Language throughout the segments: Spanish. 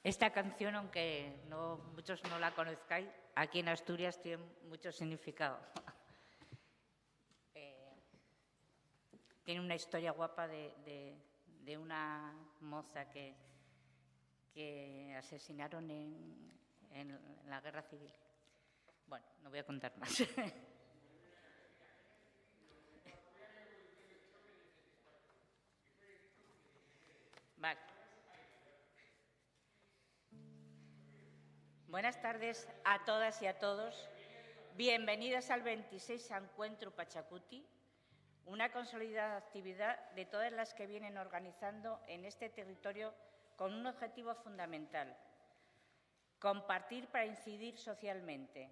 Esta canción, aunque muchos no la conozcáis, aquí en Asturias tiene mucho significado. Tiene una historia guapa de una moza que asesinaron en la Guerra Civil. Bueno, no voy a contar más. Vale. Buenas tardes a todas y a todos. Bienvenidas al 26 Encuentro Pachacuti, una consolidada actividad de todas las que vienen organizando en este territorio con un objetivo fundamental: compartir para incidir socialmente,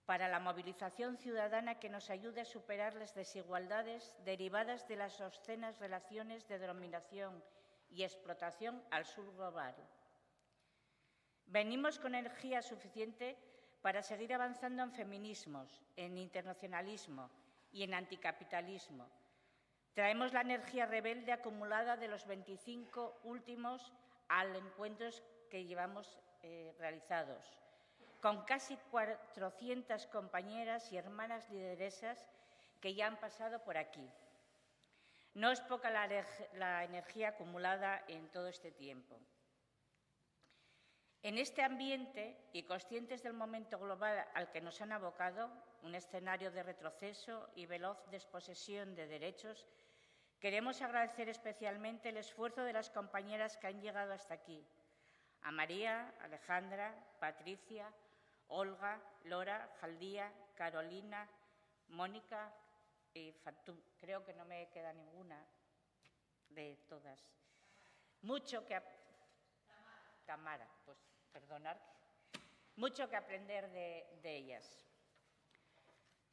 para la movilización ciudadana que nos ayude a superar las desigualdades derivadas de las obscenas relaciones de dominación y explotación al sur global. Venimos con energía suficiente para seguir avanzando en feminismos, en internacionalismo y en anticapitalismo. Traemos la energía rebelde acumulada de los 25 últimos encuentros que llevamos realizados, con casi 400 compañeras y hermanas lideresas que ya han pasado por aquí. No es poca la energía acumulada en todo este tiempo. En este ambiente, y conscientes del momento global al que nos han abocado, un escenario de retroceso y veloz desposesión de derechos, queremos agradecer especialmente el esfuerzo de las compañeras que han llegado hasta aquí: a María, Alejandra, Patricia, Olga, Lora, Jaldía, Carolina, Mónica y Fatou. Creo que no me queda ninguna de todas. Tamara, pues perdonar. Mucho que aprender de ellas.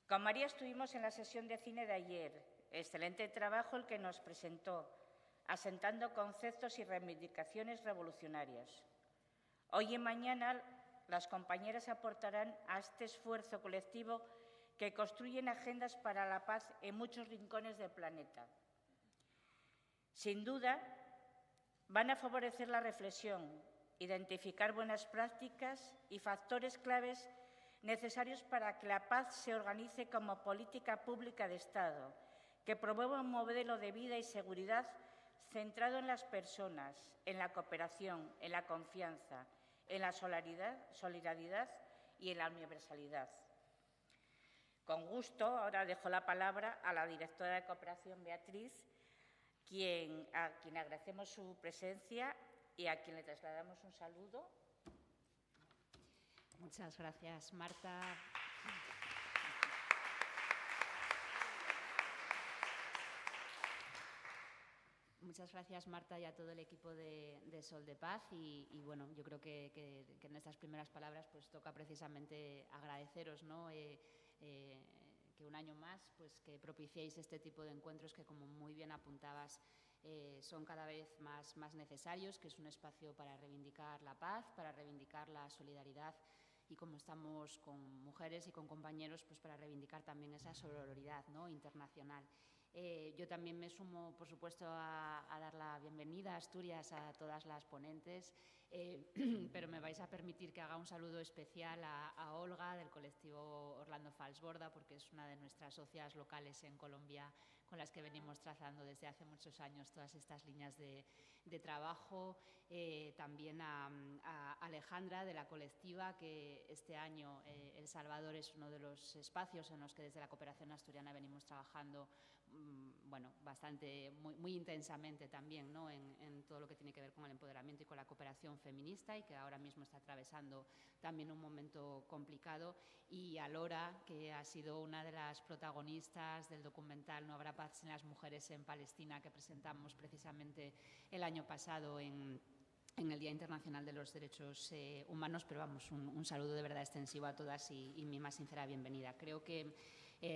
Con María estuvimos en la sesión de cine de ayer. Excelente trabajo el que nos presentó, asentando conceptos y reivindicaciones revolucionarias. Hoy y mañana las compañeras aportarán a este esfuerzo colectivo que construyen agendas para la paz en muchos rincones del planeta. Sin duda, van a favorecer la reflexión, identificar buenas prácticas y factores claves necesarios para que la paz se organice como política pública de Estado, que promueva un modelo de vida y seguridad centrado en las personas, en la cooperación, en la confianza, en la solidaridad y en la universalidad. Con gusto, ahora dejo la palabra a la directora de Cooperación, Beatriz, a quien agradecemos su presencia y a quien le trasladamos un saludo. Muchas gracias, Marta. Muchas gracias, Marta, y a todo el equipo de Sol de Paz. Y bueno, yo creo que en estas primeras palabras pues toca precisamente agradeceros, ¿no? Que un año más pues que propiciéis este tipo de encuentros que, como muy bien apuntabas, son cada vez más necesarios, que es un espacio para reivindicar la paz, para reivindicar la solidaridad y, como estamos con mujeres y con compañeros, pues para reivindicar también esa sororidad, ¿no?, internacional. Yo también me sumo, por supuesto, a dar la bienvenida a Asturias a todas las ponentes, pero me vais a permitir que haga un saludo especial a Olga, del colectivo Orlando Falsborda, porque es una de nuestras socias locales en Colombia con las que venimos trazando desde hace muchos años todas estas líneas de trabajo. También a Alejandra, de la colectiva, que este año El Salvador es uno de los espacios en los que desde la Cooperación Asturiana venimos trabajando bueno, muy intensamente también, ¿no?, en todo lo que tiene que ver con el empoderamiento y con la cooperación feminista, y que ahora mismo está atravesando también un momento complicado. Y a Lora, que ha sido una de las protagonistas del documental No habrá paz sin las mujeres en Palestina, que presentamos precisamente el año pasado en el Día Internacional de los Derechos Humanos. Pero vamos, un saludo de verdad extensivo a todas y mi más sincera bienvenida. Creo que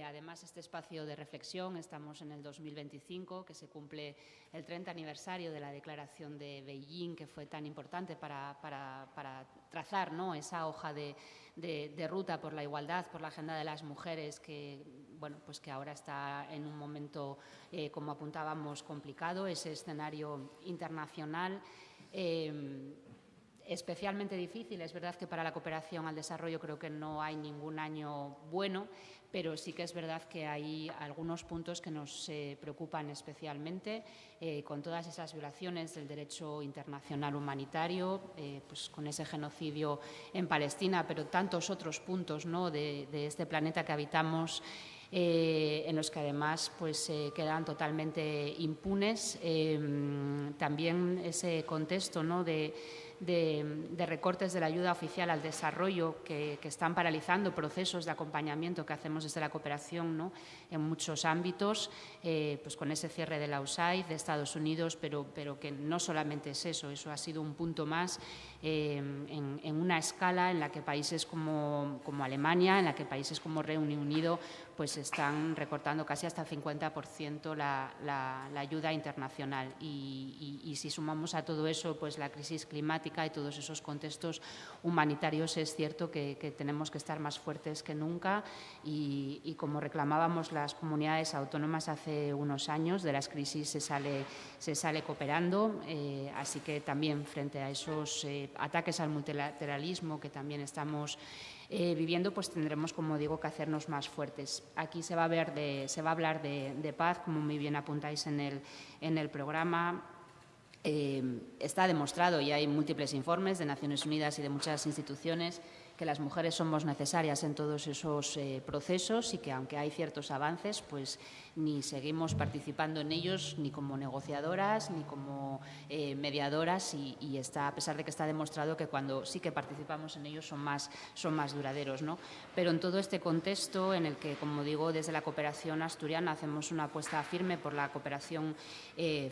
además este espacio de reflexión, estamos en el 2025, que se cumple el 30 aniversario de la Declaración de Beijing, que fue tan importante para trazar, ¿no?, esa hoja de ruta por la igualdad, por la agenda de las mujeres, que, bueno, pues que ahora está en un momento, como apuntábamos, complicado, ese escenario internacional. especialmente difícil. Es verdad que para la cooperación al desarrollo creo que no hay ningún año bueno, pero sí que es verdad que hay algunos puntos que nos preocupan especialmente, con todas esas violaciones del derecho internacional humanitario, pues con ese genocidio en Palestina, pero tantos otros puntos, ¿no?, de este planeta que habitamos, en los que además pues, quedan totalmente impunes. También ese contexto, ¿no?, de recortes de la ayuda oficial al desarrollo que están paralizando procesos de acompañamiento que hacemos desde la cooperación, ¿no?, en muchos ámbitos, pues con ese cierre de la USAID, de Estados Unidos, pero que no solamente es eso ha sido un punto más en una escala en la que países como Alemania, en la que países como Reino Unido pues están recortando casi hasta el 50% la ayuda internacional. Y si sumamos a todo eso pues la crisis climática y todos esos contextos humanitarios, es cierto que tenemos que estar más fuertes que nunca y como reclamábamos las comunidades autónomas hace unos años, de las crisis se sale cooperando, así que también frente a esos ataques al multilateralismo que también estamos viviendo, pues tendremos, como digo, que hacernos más fuertes. Aquí se va a hablar de paz, como muy bien apuntáis en el programa. Está demostrado, y hay múltiples informes de Naciones Unidas y de muchas instituciones, que las mujeres somos necesarias en todos esos procesos y que, aunque hay ciertos avances, pues ni seguimos participando en ellos ni como negociadoras ni como mediadoras y está, a pesar de que está demostrado que cuando sí que participamos en ellos son más duraderos, ¿no? Pero en todo este contexto en el que, como digo, desde la cooperación asturiana hacemos una apuesta firme por la cooperación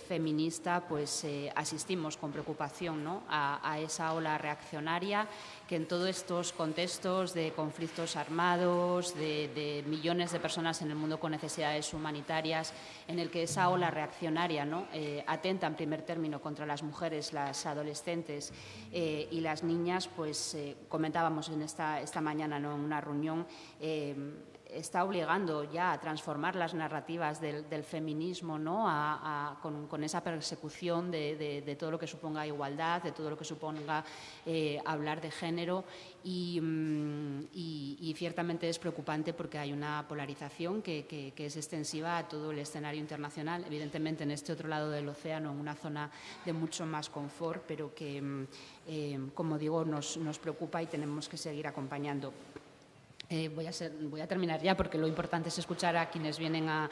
feminista, pues asistimos con preocupación, ¿no?, a esa ola reaccionaria que en todos estos contextos de conflictos armados, de millones de personas en el mundo con necesidades humanitarias, en el que esa ola reaccionaria, ¿no?, atenta en primer término contra las mujeres, las adolescentes y las niñas, pues comentábamos en esta mañana, ¿no?, en una reunión, está obligando ya a transformar las narrativas del feminismo, ¿no?, con esa persecución de todo lo que suponga igualdad, de todo lo que suponga hablar de género y ciertamente es preocupante porque hay una polarización que es extensiva a todo el escenario internacional, evidentemente en este otro lado del océano, en una zona de mucho más confort, pero que, como digo, nos preocupa y tenemos que seguir acompañando. Voy a terminar ya porque lo importante es escuchar a quienes vienen a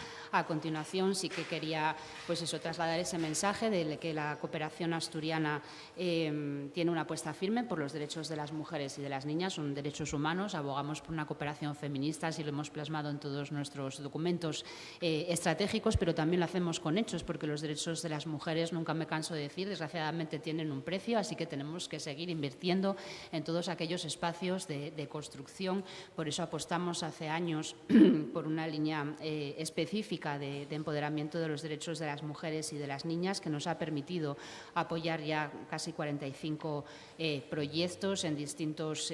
continuación. Sí que quería pues eso, trasladar ese mensaje de que la cooperación asturiana tiene una apuesta firme por los derechos de las mujeres y de las niñas, son derechos humanos, abogamos por una cooperación feminista, así lo hemos plasmado en todos nuestros documentos estratégicos, pero también lo hacemos con hechos porque los derechos de las mujeres, nunca me canso de decir, desgraciadamente tienen un precio, así que tenemos que seguir invirtiendo en todos aquellos espacios de construcción. Por eso apostamos hace años por una línea específica de empoderamiento de los derechos de las mujeres y de las niñas, que nos ha permitido apoyar ya casi 45 proyectos en distintos,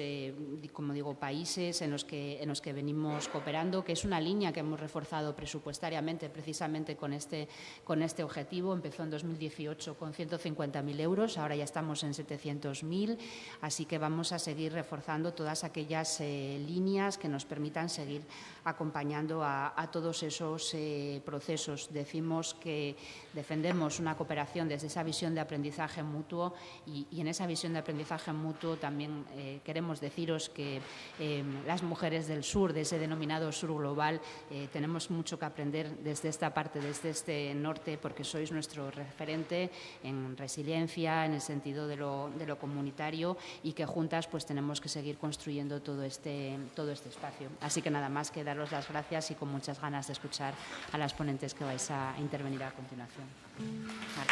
como digo, países en los que venimos cooperando, que es una línea que hemos reforzado presupuestariamente precisamente con este objetivo. Empezó en 2018 con 150.000 euros, ahora ya estamos en 700.000, así que vamos a seguir reforzando todas aquellas líneas que nos permitan seguir acompañando a todos esos procesos. Decimos que defendemos una cooperación desde esa visión de aprendizaje mutuo y en esa visión de aprendizaje mutuo también queremos deciros que las mujeres del sur, de ese denominado sur global, tenemos mucho que aprender desde esta parte, desde este norte, porque sois nuestro referente en resiliencia, en el sentido de lo comunitario, y que juntas pues tenemos que seguir construyendo todo este espacio. Así que nada más que daros las gracias y con muchas ganas de escuchar a las ponentes que vais a intervenir a continuación. Vale.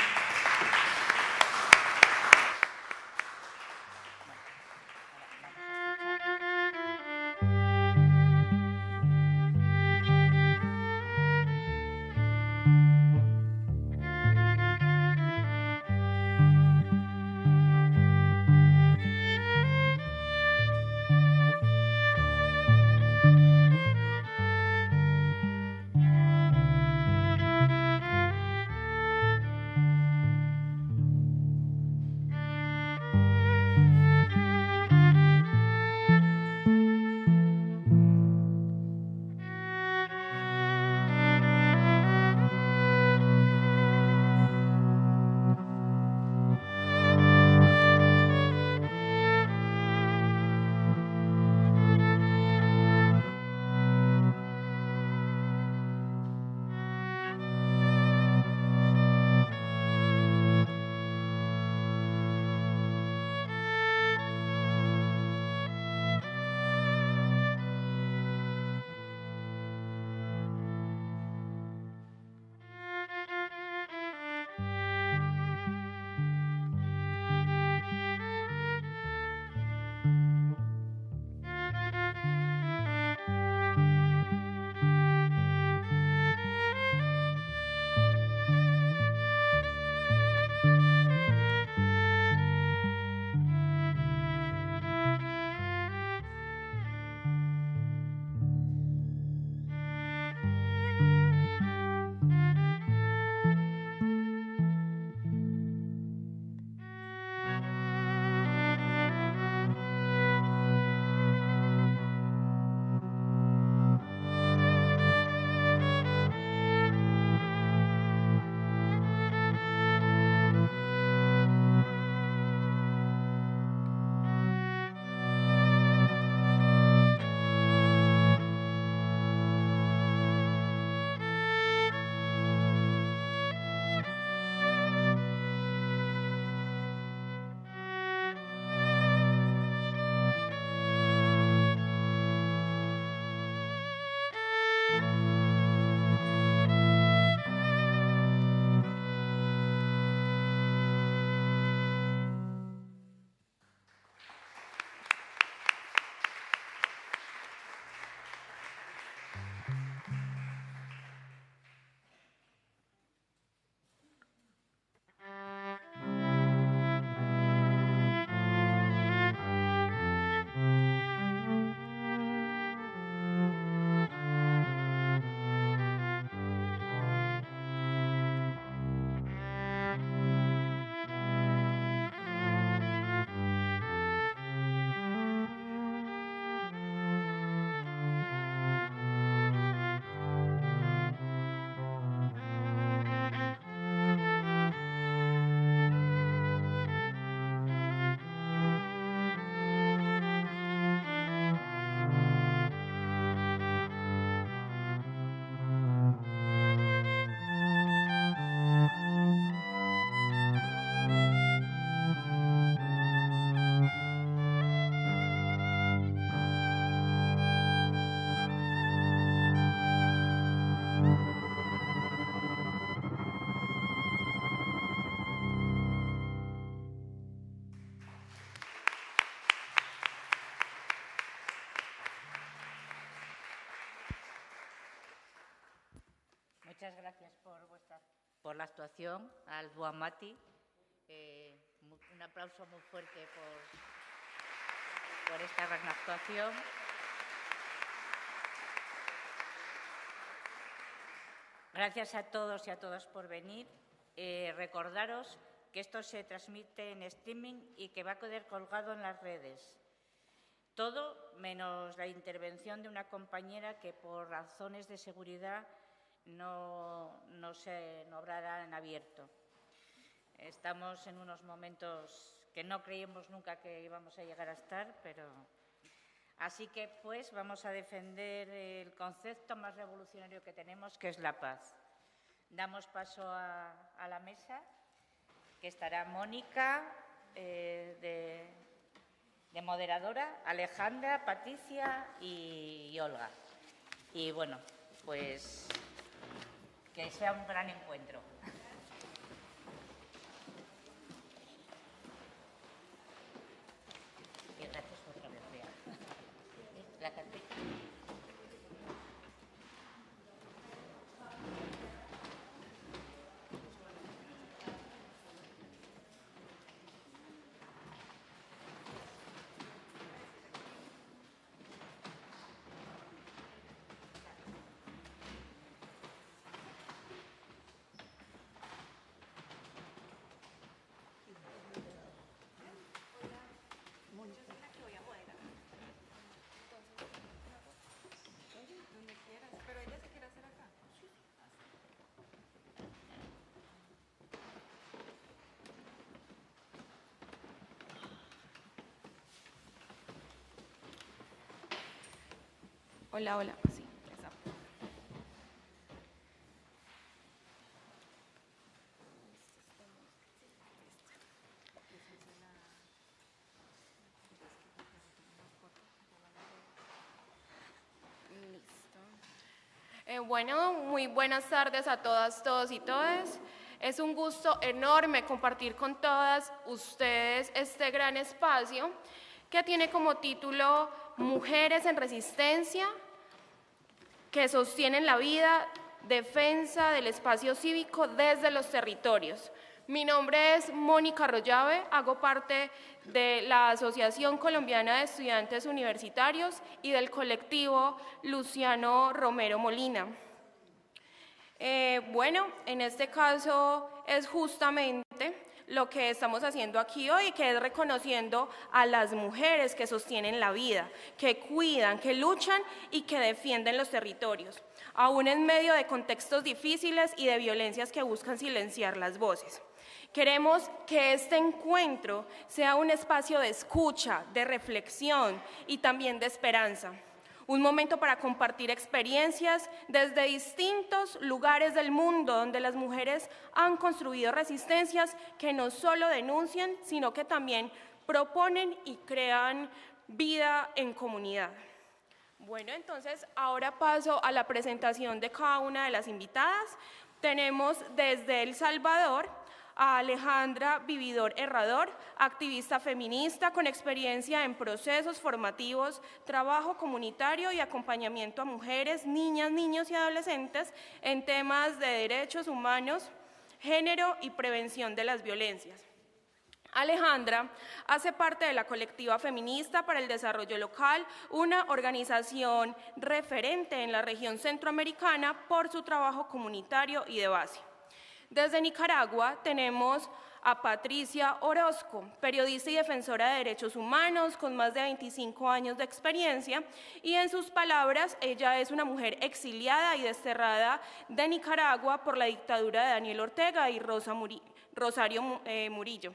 Muchas gracias por la actuación, al Duamati. Un aplauso muy fuerte por esta gran actuación. Gracias a todos y a todas por venir. Recordaros que esto se transmite en streaming y que va a quedar colgado en las redes. Todo menos la intervención de una compañera que por razones de seguridad no obrará en abierto. Estamos en unos momentos que no creíamos nunca que íbamos a llegar a estar, pero... Así que, pues, vamos a defender el concepto más revolucionario que tenemos, que es la paz. Damos paso a la mesa, que estará Mónica, de moderadora, Alejandra, Patricia y Olga. Y, bueno, pues, que sea un gran encuentro. Y gracias otra vez, Bea. La carpeta. Hola, hola. Sí, esa. Listo. Bueno, muy buenas tardes a todas, todos y todas. Es un gusto enorme compartir con todas ustedes este gran espacio que tiene como título Mujeres en Resistencia, que sostienen la vida, defensa del espacio cívico desde los territorios. Mi nombre es Mónica Rollave, hago parte de la Asociación Colombiana de Estudiantes Universitarios y del colectivo Luciano Romero Molina. Bueno, en este caso es justamente lo que estamos haciendo aquí hoy, que es reconociendo a las mujeres que sostienen la vida, que cuidan, que luchan y que defienden los territorios, aún en medio de contextos difíciles y de violencias que buscan silenciar las voces. Queremos que este encuentro sea un espacio de escucha, de reflexión y también de esperanza. Un momento para compartir experiencias desde distintos lugares del mundo donde las mujeres han construido resistencias que no solo denuncian, sino que también proponen y crean vida en comunidad. Bueno, entonces ahora paso a la presentación de cada una de las invitadas. Tenemos desde El Salvador a Alejandra Vividor Herrador, activista feminista con experiencia en procesos formativos, trabajo comunitario y acompañamiento a mujeres, niñas, niños y adolescentes en temas de derechos humanos, género y prevención de las violencias. Alejandra hace parte de la Colectiva Feminista para el Desarrollo Local, una organización referente en la región centroamericana por su trabajo comunitario y de base. Desde Nicaragua tenemos a Patricia Orozco, periodista y defensora de derechos humanos con más de 25 años de experiencia, y en sus palabras, ella es una mujer exiliada y desterrada de Nicaragua por la dictadura de Daniel Ortega y Rosario Murillo,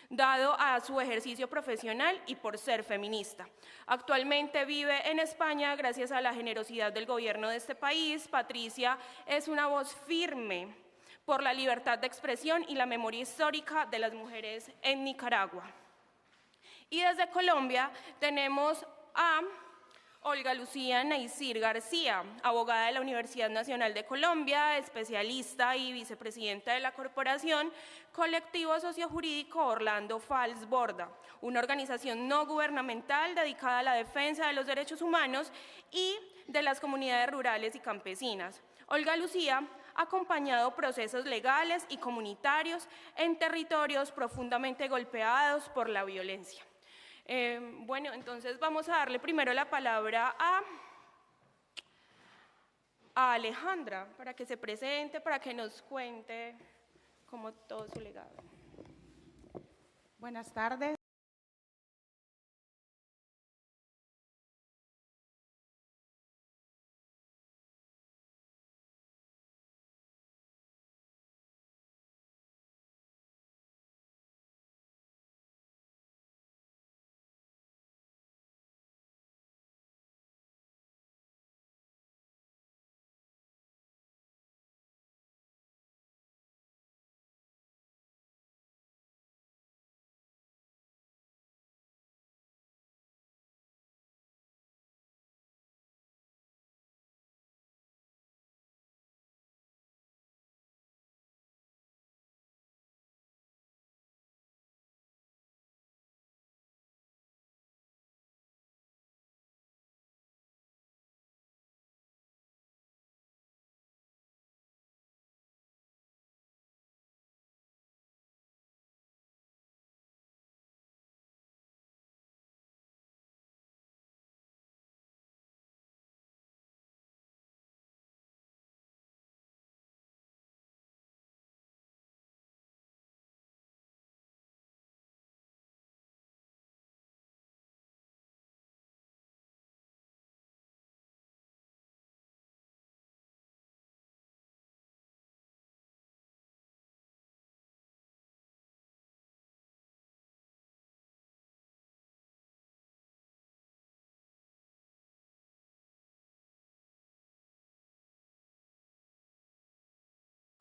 dado a su ejercicio profesional y por ser feminista. Actualmente vive en España gracias a la generosidad del gobierno de este país. Patricia es una voz firme por la libertad de expresión y la memoria histórica de las mujeres en Nicaragua. Y desde Colombia tenemos a Olga Lucía Naisir García, abogada de la Universidad Nacional de Colombia, especialista y vicepresidenta de la corporación Colectivo Sociojurídico Orlando Fals Borda, una organización no gubernamental dedicada a la defensa de los derechos humanos y de las comunidades rurales y campesinas. Olga Lucía acompañado procesos legales y comunitarios en territorios profundamente golpeados por la violencia. Bueno, entonces vamos a darle primero la palabra a Alejandra para que se presente, para que nos cuente como todo su legado. Buenas tardes.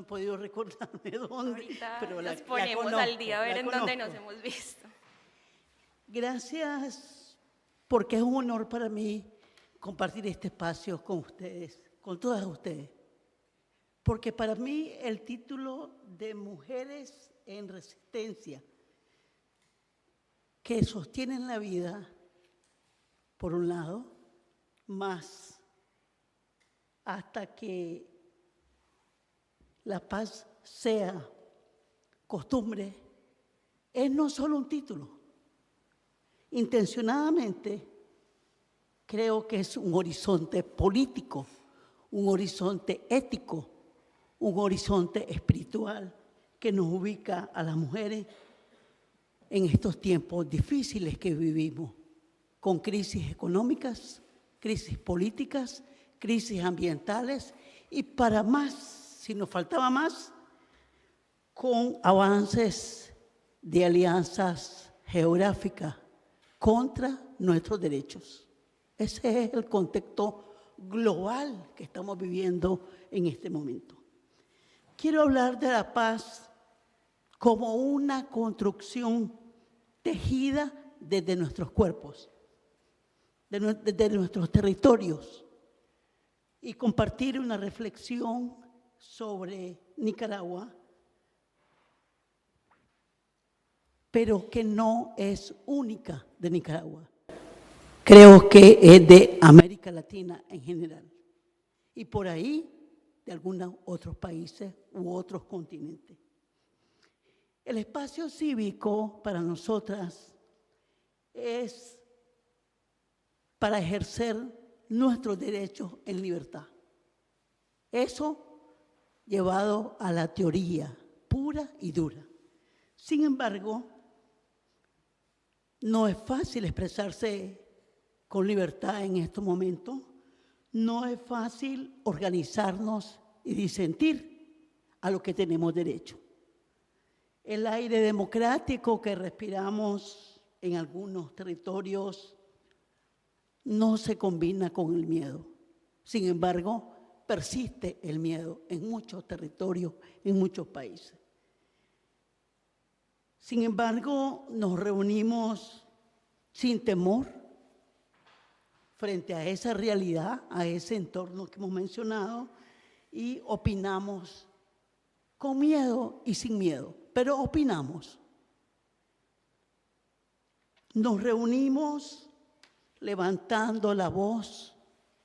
No he podido recordarme dónde, Ahorita pero nos ponemos conozco, al día a ver la en dónde conozco. nos hemos visto. Gracias, porque es un honor para mí compartir este espacio con ustedes, con todas ustedes. Porque para mí el título de Mujeres en Resistencia, que sostienen la vida, por un lado, más hasta que la paz sea costumbre, es no solo un título. Intencionadamente creo que es un horizonte político, un horizonte ético, un horizonte espiritual que nos ubica a las mujeres en estos tiempos difíciles que vivimos, con crisis económicas, crisis políticas, crisis ambientales y para más, si nos faltaba más, con avances de alianzas geográficas contra nuestros derechos. Ese es el contexto global que estamos viviendo en este momento. Quiero hablar de la paz como una construcción tejida desde nuestros cuerpos, desde nuestros territorios, y compartir una reflexión sobre Nicaragua, pero que no es única de Nicaragua. Creo que es de América Latina en general, y por ahí de algunos otros países u otros continentes. El espacio cívico para nosotras es para ejercer nuestros derechos en libertad. Eso llevado a la teoría pura y dura. Sin embargo, no es fácil expresarse con libertad en estos momentos. No es fácil organizarnos y disentir a lo que tenemos derecho. El aire democrático que respiramos en algunos territorios no se combina con el miedo. Sin embargo, persiste el miedo en muchos territorios, en muchos países. Sin embargo, nos reunimos sin temor frente a esa realidad, a ese entorno que hemos mencionado, y opinamos con miedo y sin miedo, pero opinamos. Nos reunimos levantando la voz,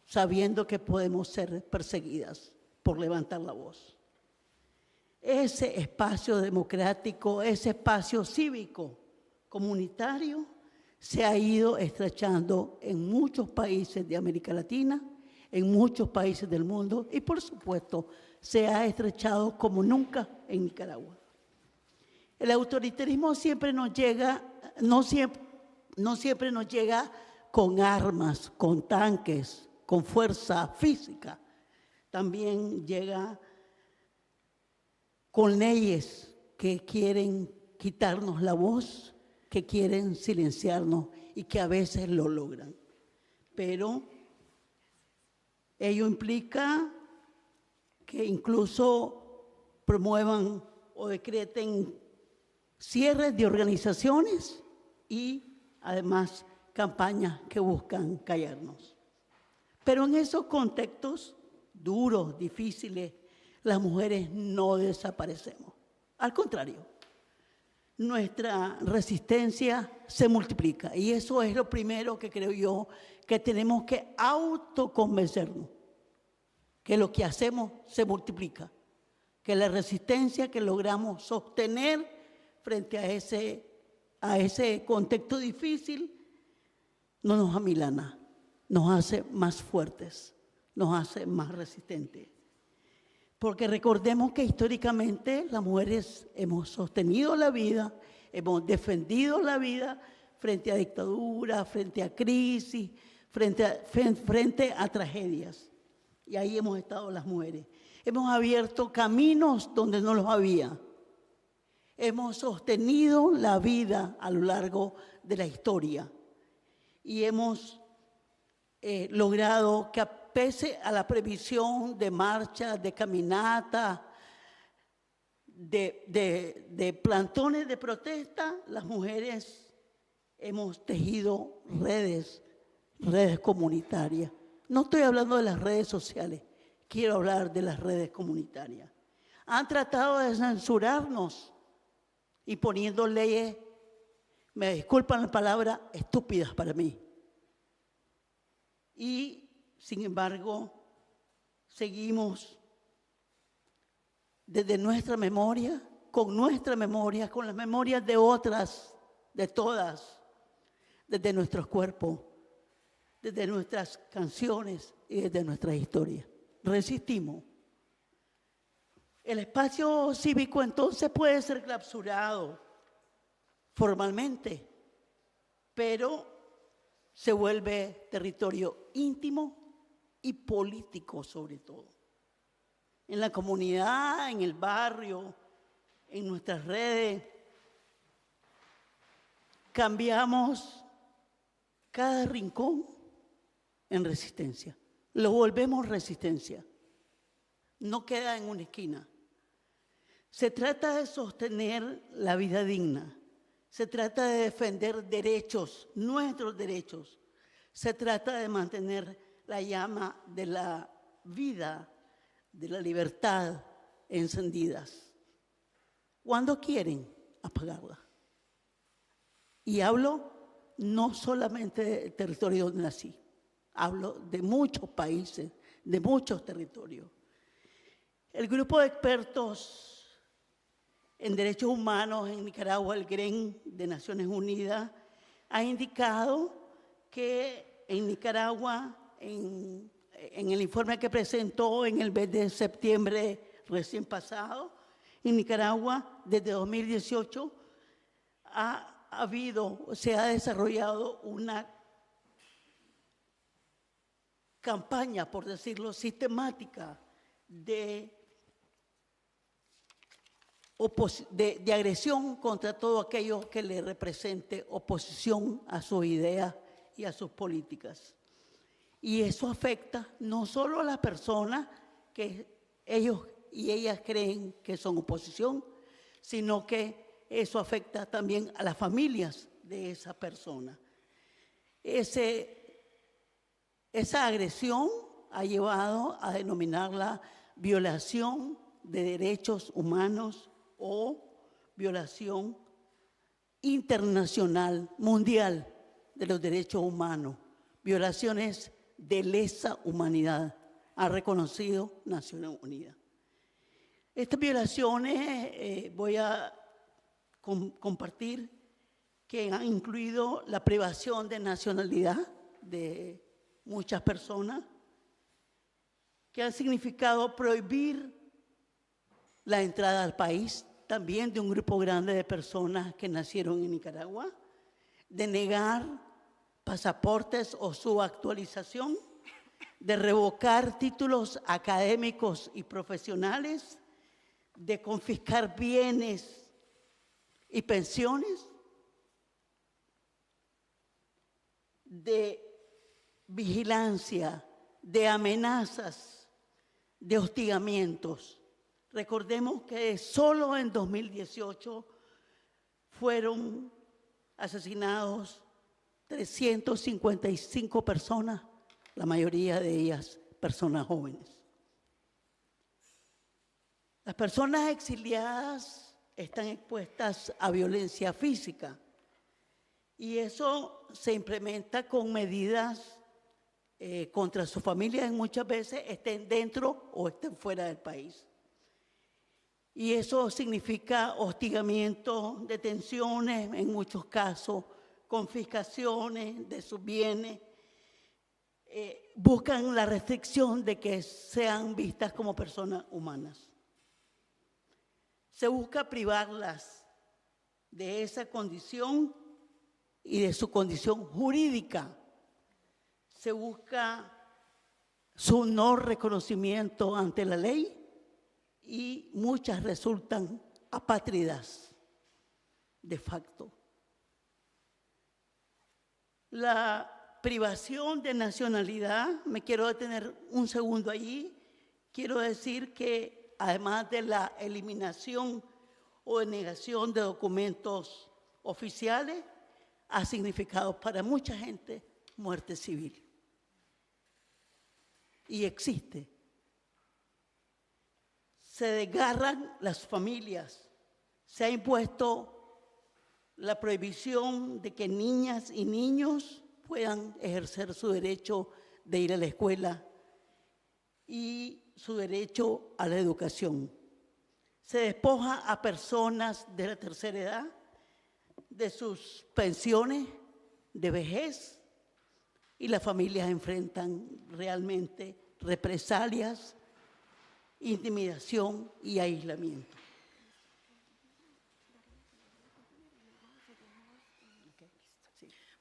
sabiendo que podemos ser perseguidas por levantar la voz. ese espacio democrático, ese espacio cívico, comunitario, se ha ido estrechando en muchos países de América Latina, en muchos países del mundo y, por supuesto, se ha estrechado como nunca en Nicaragua. El autoritarismo siempre nos llega, no siempre nos llega con armas, con tanques, con fuerza física. También llega con leyes que quieren quitarnos la voz, que quieren silenciarnos y que a veces lo logran. Pero ello implica que incluso promuevan o decreten cierres de organizaciones y además campañas que buscan callarnos. Pero en esos contextos duros, difíciles, las mujeres no desaparecemos. Al contrario, nuestra resistencia se multiplica y eso es lo primero que creo yo que tenemos que autoconvencernos, que lo que hacemos se multiplica, que la resistencia que logramos sostener frente a ese contexto difícil no nos amilana, nos hace más fuertes, nos hace más resistentes. Porque recordemos que históricamente las mujeres hemos sostenido la vida, hemos defendido la vida frente a dictaduras, frente a crisis, frente a tragedias. Y ahí hemos estado las mujeres. Hemos abierto caminos donde no los había. Hemos sostenido la vida a lo largo de la historia. Y hemos logrado que pese a la previsión de marchas, de caminata, de plantones de protesta, las mujeres hemos tejido redes comunitarias. No estoy hablando de las redes sociales, quiero hablar de las redes comunitarias. Han tratado de censurarnos y poniendo leyes, me disculpan la palabra, estúpidas para mí. Y sin embargo, seguimos desde nuestra memoria, con las memorias de otras, de todas, desde nuestros cuerpos, desde nuestras canciones y desde nuestra historia. Resistimos. El espacio cívico entonces puede ser clausurado formalmente, pero se vuelve territorio íntimo y político sobre todo. En la comunidad, en el barrio, en nuestras redes, cambiamos cada rincón en resistencia. Lo volvemos resistencia. No queda en una esquina. Se trata de sostener la vida digna. Se trata de defender derechos, nuestros derechos. Se trata de mantener la llama de la vida, de la libertad encendidas. ¿Cuándo quieren apagarla? Y hablo no solamente del territorio donde nací, hablo de muchos países, de muchos territorios. El grupo de expertos en derechos humanos en Nicaragua, el GREN de Naciones Unidas, ha indicado que en Nicaragua, en el informe que presentó en el mes de septiembre recién pasado, en Nicaragua, desde 2018, se ha desarrollado una campaña, por decirlo, sistemática de agresión contra todo aquello que le represente oposición a sus ideas y a sus políticas. Y eso afecta no solo a las personas que ellos y ellas creen que son oposición, sino que eso afecta también a las familias de esa persona. Esa agresión ha llevado a denominarla violación de derechos humanos o violación internacional, mundial de los derechos humanos, violaciones de lesa humanidad, ha reconocido Naciones Unidas. Estas violaciones voy a compartir que han incluido la privación de nacionalidad de muchas personas, que han significado prohibir la entrada al país también de un grupo grande de personas que nacieron en Nicaragua, de negar pasaportes o su actualización, de revocar títulos académicos y profesionales, de confiscar bienes y pensiones, de vigilancia, de amenazas, de hostigamientos. Recordemos que solo en 2018 fueron asesinados 355 personas, la mayoría de ellas personas jóvenes. Las personas exiliadas están expuestas a violencia física y eso se implementa con medidas contra su familia, y muchas veces estén dentro o estén fuera del país. Y eso significa hostigamiento, detenciones, en muchos casos, confiscaciones de sus bienes. Buscan la restricción de que sean vistas como personas humanas. Se busca privarlas de esa condición y de su condición jurídica. Se busca su no reconocimiento ante la ley y muchas resultan apátridas de facto. La privación de nacionalidad, me quiero detener un segundo allí, quiero decir que además de la eliminación o denegación de documentos oficiales, ha significado para mucha gente muerte civil. Y existe. Se desgarran las familias, se ha impuesto la prohibición de que niñas y niños puedan ejercer su derecho de ir a la escuela y su derecho a la educación. Se despoja a personas de la tercera edad de sus pensiones de vejez y las familias enfrentan realmente represalias, intimidación y aislamiento.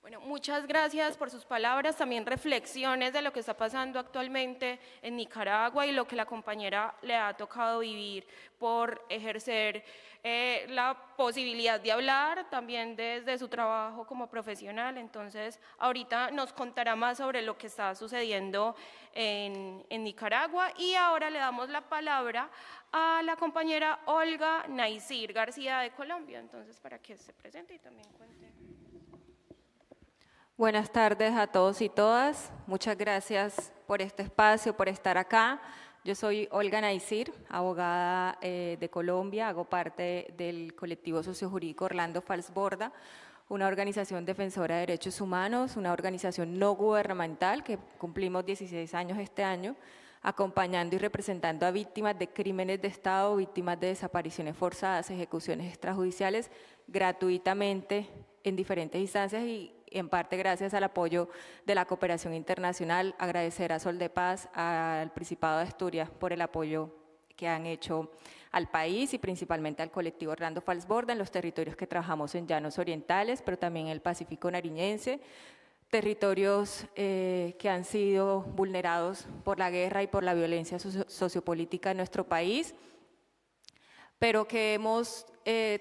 Bueno, muchas gracias por sus palabras, también reflexiones de lo que está pasando actualmente en Nicaragua y lo que la compañera le ha tocado vivir por ejercer la posibilidad de hablar, también desde su trabajo como profesional. Entonces, ahorita nos contará más sobre lo que está sucediendo en Nicaragua y ahora le damos la palabra a la compañera Olga Naisir García de Colombia, entonces para que se presente y también cuente. Buenas tardes a todos y todas. Muchas gracias por este espacio, por estar acá. Yo soy Olga Naisir, abogada de Colombia, hago parte del colectivo sociojurídico Orlando Falsborda, una organización defensora de derechos humanos, una organización no gubernamental que cumplimos 16 años este año, acompañando y representando a víctimas de crímenes de Estado, víctimas de desapariciones forzadas, ejecuciones extrajudiciales, gratuitamente en diferentes instancias y en parte gracias al apoyo de la cooperación internacional. Agradecer a Sol de Paz, al Principado de Asturias por el apoyo que han hecho al país y principalmente al colectivo Orlando Falsborda en los territorios que trabajamos en Llanos Orientales, pero también en el Pacífico Nariñense, territorios que han sido vulnerados por la guerra y por la violencia sociopolítica en nuestro país, pero que hemos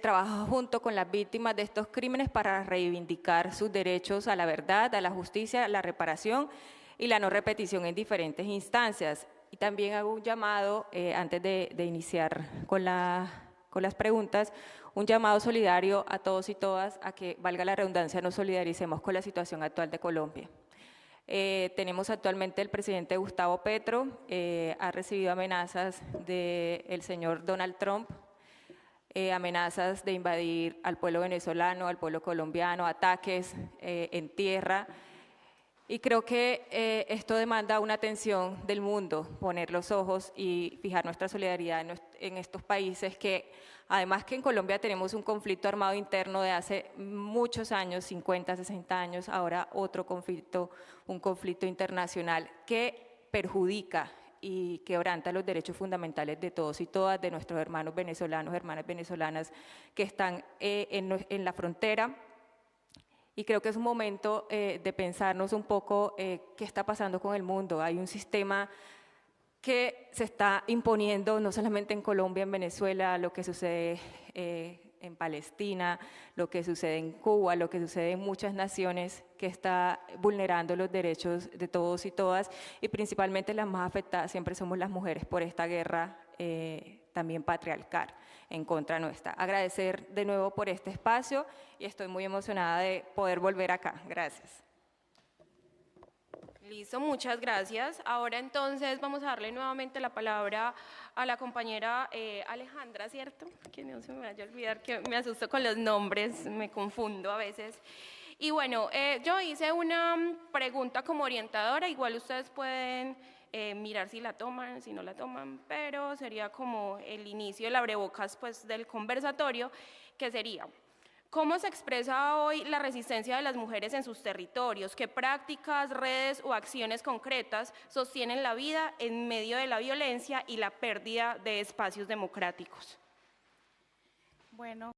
trabajado junto con las víctimas de estos crímenes para reivindicar sus derechos a la verdad, a la justicia, a la reparación y la no repetición en diferentes instancias. Y también hago un llamado, antes de iniciar con las preguntas, un llamado solidario a todos y todas a que, valga la redundancia, nos solidaricemos con la situación actual de Colombia. Tenemos actualmente el presidente Gustavo Petro, ha recibido amenazas del señor Donald Trump, amenazas de invadir al pueblo venezolano, al pueblo colombiano, ataques en tierra. Y creo que esto demanda una atención del mundo, poner los ojos y fijar nuestra solidaridad en estos países que, además que en Colombia tenemos un conflicto armado interno de hace muchos años, 50, 60 años, ahora otro conflicto, un conflicto internacional que perjudica y quebranta los derechos fundamentales de todos y todas, de nuestros hermanos venezolanos, hermanas venezolanas que están en la frontera. Y creo que es un momento de pensarnos un poco qué está pasando con el mundo. Hay un sistema que se está imponiendo no solamente en Colombia, en Venezuela, lo que sucede en Palestina, lo que sucede en Cuba, lo que sucede en muchas naciones que está vulnerando los derechos de todos y todas, y principalmente las más afectadas siempre somos las mujeres por esta guerra también patriarcal en contra nuestra. Agradecer de nuevo por este espacio y estoy muy emocionada de poder volver acá. Gracias. Listo, muchas gracias. Ahora entonces vamos a darle nuevamente la palabra a la compañera Alejandra, ¿cierto? Que no se me vaya a olvidar, que me asusto con los nombres, me confundo a veces. Y bueno, yo hice una pregunta como orientadora, igual ustedes pueden mirar si la toman, si no la toman, pero sería como el inicio, el abrebocas pues, del conversatorio, que sería: ¿cómo se expresa hoy la resistencia de las mujeres en sus territorios? ¿Qué prácticas, redes o acciones concretas sostienen la vida en medio de la violencia y la pérdida de espacios democráticos? Bueno.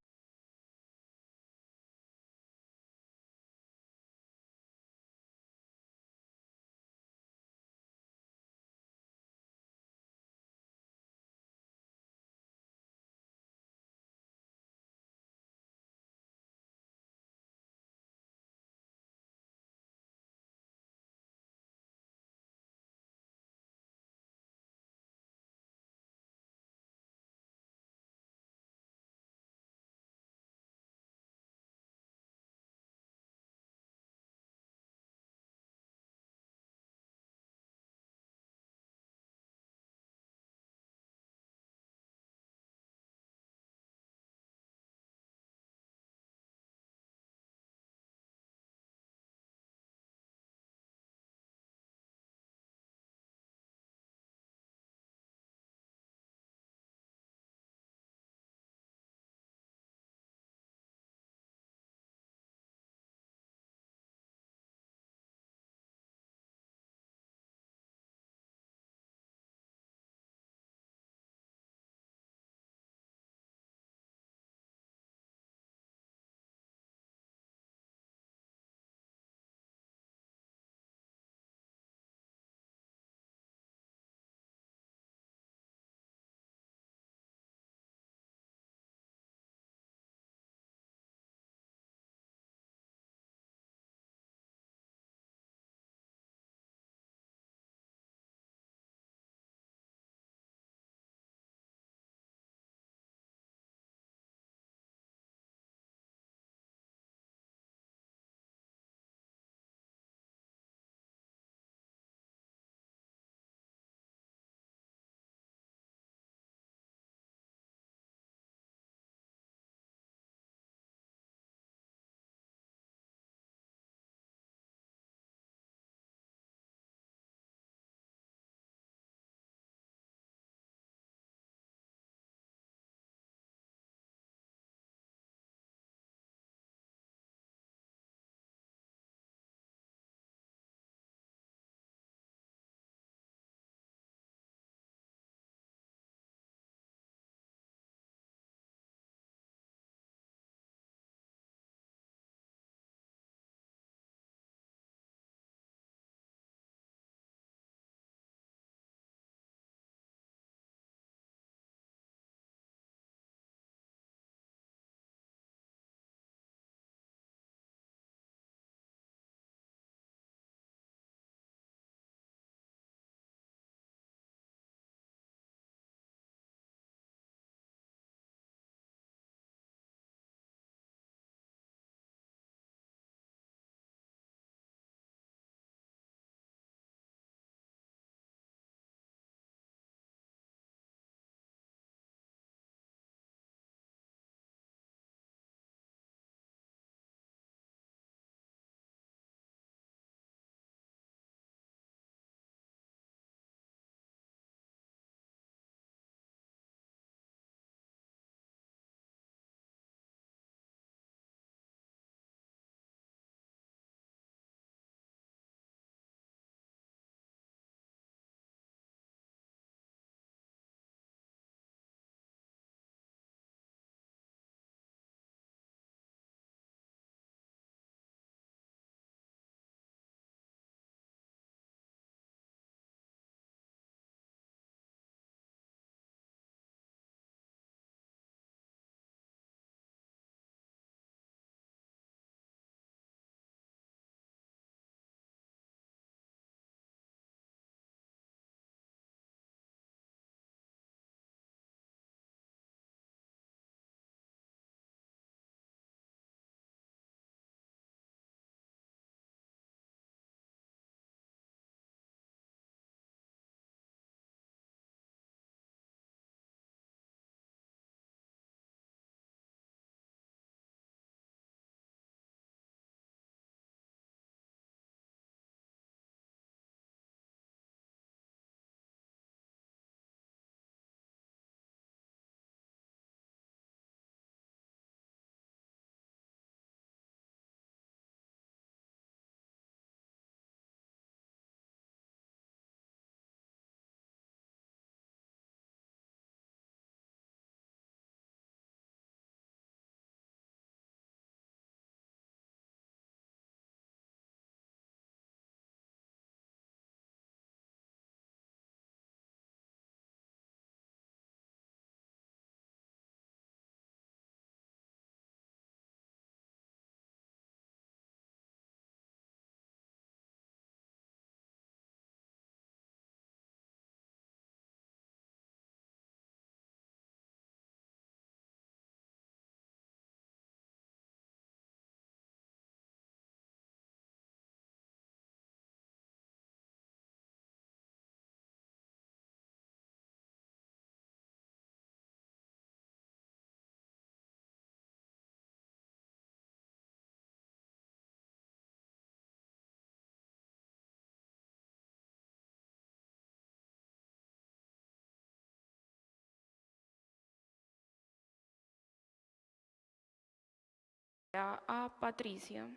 a Patricia.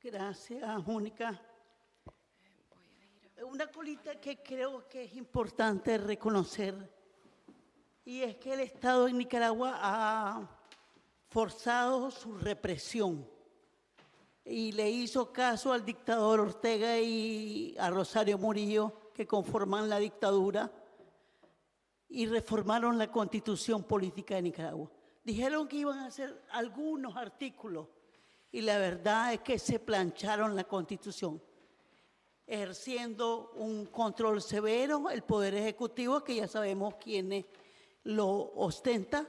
Gracias, Mónica. Una colita que creo que es importante reconocer, y es que el Estado de Nicaragua ha forzado su represión y le hizo caso al dictador Ortega y a Rosario Murillo, que conforman la dictadura, y reformaron la Constitución Política de Nicaragua. Dijeron que iban a hacer algunos artículos y la verdad es que se plancharon la Constitución, ejerciendo un control severo el Poder Ejecutivo, que ya sabemos quién lo ostenta,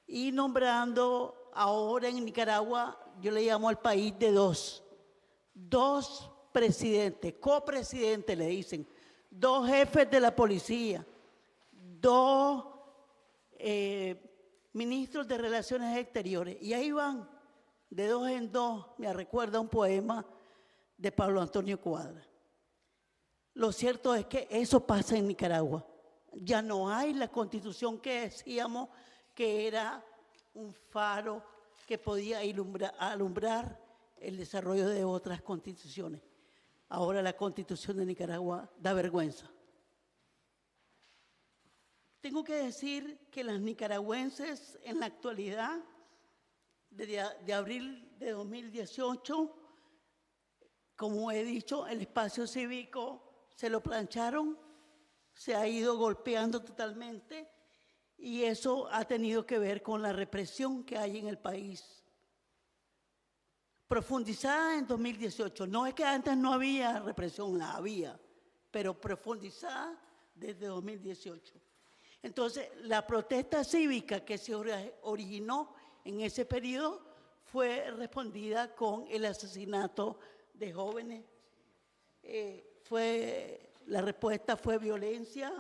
y nombrando ahora en Nicaragua, yo le llamo al país de dos presidentes, copresidentes le dicen, dos jefes de la policía, dos ministros de Relaciones Exteriores, y ahí van, de dos en dos. Me recuerda un poema de Pablo Antonio Cuadra. Lo cierto es que eso pasa en Nicaragua. Ya no hay la Constitución que decíamos que era un faro que podía alumbrar el desarrollo de otras constituciones. Ahora la Constitución de Nicaragua da vergüenza. Tengo que decir que las nicaragüenses en la actualidad, de abril de 2018, como he dicho, el espacio cívico se lo plancharon, se ha ido golpeando totalmente y eso ha tenido que ver con la represión que hay en el país. Profundizada en 2018, no es que antes no había represión, la había, pero profundizada desde 2018. Entonces, la protesta cívica que se originó en ese periodo fue respondida con el asesinato de jóvenes. La respuesta fue violencia,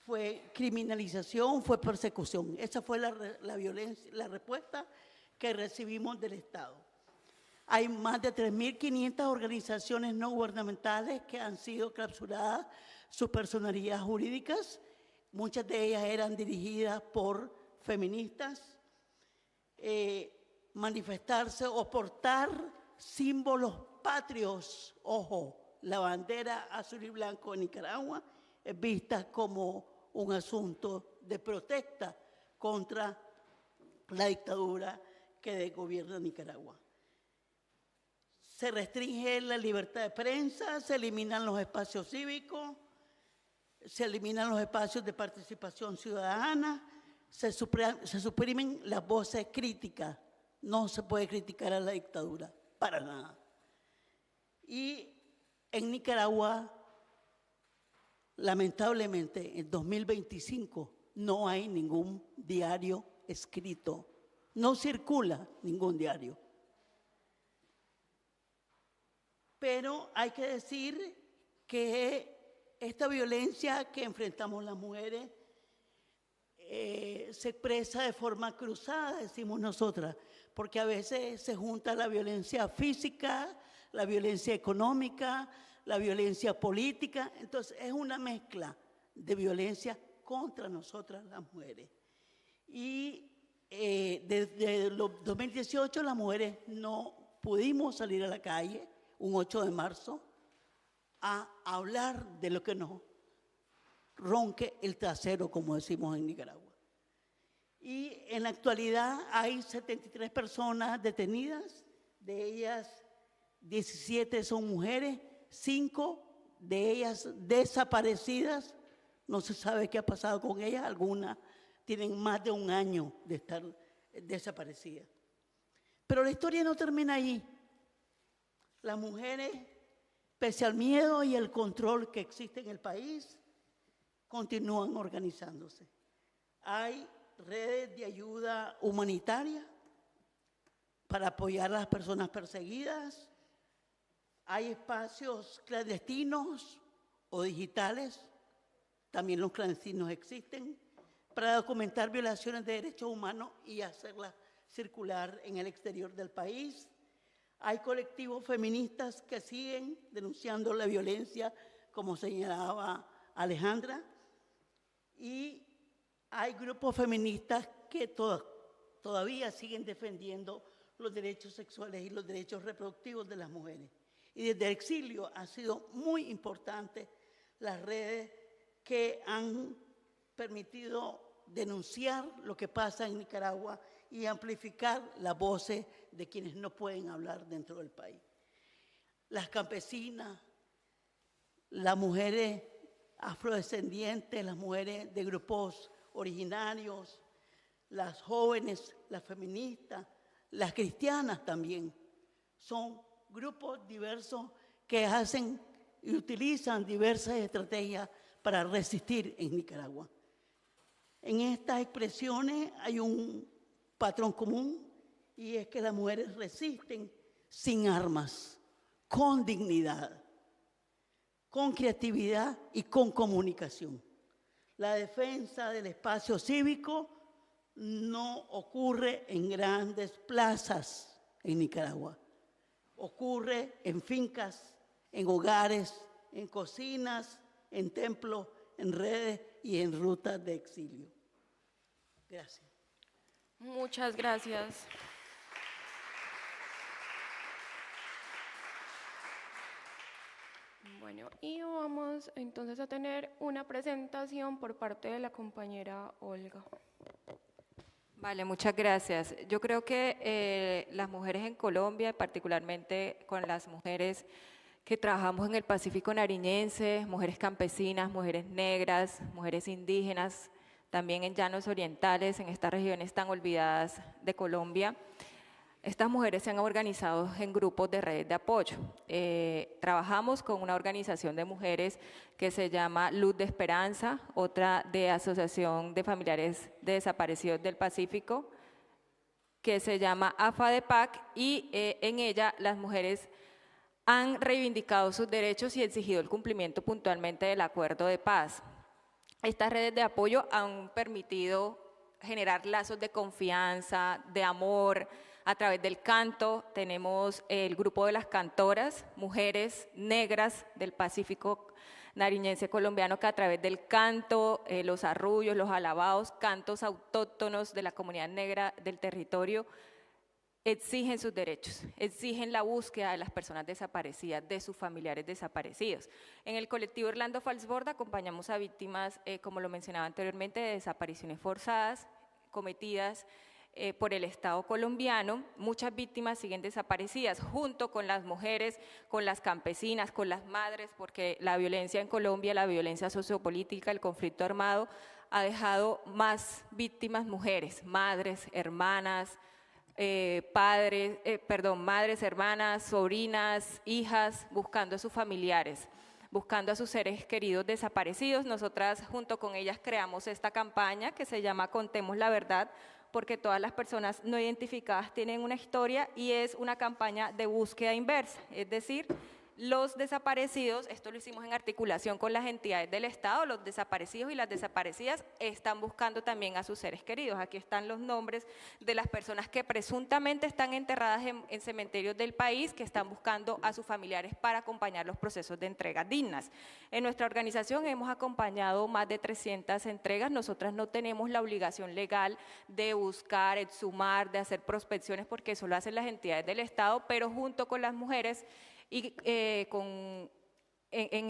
fue criminalización, fue persecución. Esa fue la violencia, la respuesta que recibimos del Estado. Hay más de 3.500 organizaciones no gubernamentales que han sido clausuradas sus personerías jurídicas. Muchas de ellas eran dirigidas por feministas. Manifestarse o portar símbolos patrios, ojo, la bandera azul y blanco de Nicaragua es vista como un asunto de protesta contra la dictadura que gobierna Nicaragua. Se restringe la libertad de prensa, se eliminan los espacios cívicos, se eliminan los espacios de participación ciudadana, se suprimen las voces críticas. No se puede criticar a la dictadura, para nada. Y en Nicaragua, lamentablemente, en 2025 no hay ningún diario escrito, no circula ningún diario. Pero hay que decir que esta violencia que enfrentamos las mujeres se expresa de forma cruzada, decimos nosotras, porque a veces se junta la violencia física, la violencia económica, la violencia política. Entonces es una mezcla de violencia contra nosotras las mujeres. Y desde 2018 las mujeres no pudimos salir a la calle, un 8 de marzo, a hablar de lo que nos ronque el trasero, como decimos en Nicaragua. Y en la actualidad hay 73 personas detenidas, de ellas 17 son mujeres, 5 de ellas desaparecidas, no se sabe qué ha pasado con ellas, algunas tienen más de un año de estar desaparecidas. Pero la historia no termina allí. Las mujeres, pese al miedo y el control que existe en el país, continúan organizándose. Hay redes de ayuda humanitaria para apoyar a las personas perseguidas. Hay espacios clandestinos o digitales, también los clandestinos existen, para documentar violaciones de derechos humanos y hacerlas circular en el exterior del país. Hay colectivos feministas que siguen denunciando la violencia, como señalaba Alejandra, y hay grupos feministas que todavía siguen defendiendo los derechos sexuales y los derechos reproductivos de las mujeres. Y desde el exilio ha sido muy importante las redes que han permitido denunciar lo que pasa en Nicaragua y amplificar las voces de quienes no pueden hablar dentro del país. Las campesinas, las mujeres afrodescendientes, las mujeres de grupos originarios, las jóvenes, las feministas, las cristianas también. Son grupos diversos que hacen y utilizan diversas estrategias para resistir en Nicaragua. En estas expresiones hay un patrón común y es que las mujeres resisten sin armas, con dignidad, con creatividad y con comunicación. La defensa del espacio cívico no ocurre en grandes plazas en Nicaragua. Ocurre en fincas, en hogares, en cocinas, en templos, en redes y en rutas de exilio. Gracias. Muchas gracias. Bueno, y vamos entonces a tener una presentación por parte de la compañera Olga. Vale, muchas gracias. Yo creo que las mujeres en Colombia, particularmente con las mujeres que trabajamos en el Pacífico nariñense, mujeres campesinas, mujeres negras, mujeres indígenas, también en llanos orientales, en estas regiones tan olvidadas de Colombia, estas mujeres se han organizado en grupos de redes de apoyo. Trabajamos con una organización de mujeres que se llama Luz de Esperanza, otra de Asociación de Familiares de Desaparecidos del Pacífico, que se llama AFADEPAC, y en ella las mujeres han reivindicado sus derechos y exigido el cumplimiento puntualmente del acuerdo de paz. Estas redes de apoyo han permitido generar lazos de confianza, de amor, a través del canto. Tenemos el grupo de las cantoras, mujeres negras del Pacífico nariñense colombiano, que a través del canto, los arrullos, los alabados, cantos autóctonos de la comunidad negra del territorio, exigen sus derechos, exigen la búsqueda de las personas desaparecidas, de sus familiares desaparecidos. En el colectivo Orlando Falsborda acompañamos a víctimas, como lo mencionaba anteriormente, de desapariciones forzadas cometidas por el Estado colombiano. Muchas víctimas siguen desaparecidas, junto con las mujeres, con las campesinas, con las madres, porque la violencia en Colombia, la violencia sociopolítica, el conflicto armado, ha dejado más víctimas mujeres, madres, hermanas, madres, hermanas, sobrinas, hijas, buscando a sus familiares, buscando a sus seres queridos desaparecidos. Nosotras junto con ellas creamos esta campaña que se llama Contemos la Verdad, porque todas las personas no identificadas tienen una historia, y es una campaña de búsqueda inversa, es decir, los desaparecidos, esto lo hicimos en articulación con las entidades del Estado, los desaparecidos y las desaparecidas están buscando también a sus seres queridos. Aquí están los nombres de las personas que presuntamente están enterradas en cementerios del país, que están buscando a sus familiares para acompañar los procesos de entregas dignas. En nuestra organización hemos acompañado más de 300 entregas. Nosotras no tenemos la obligación legal de buscar, exhumar, de hacer prospecciones, porque eso lo hacen las entidades del Estado, pero junto con las mujeres y en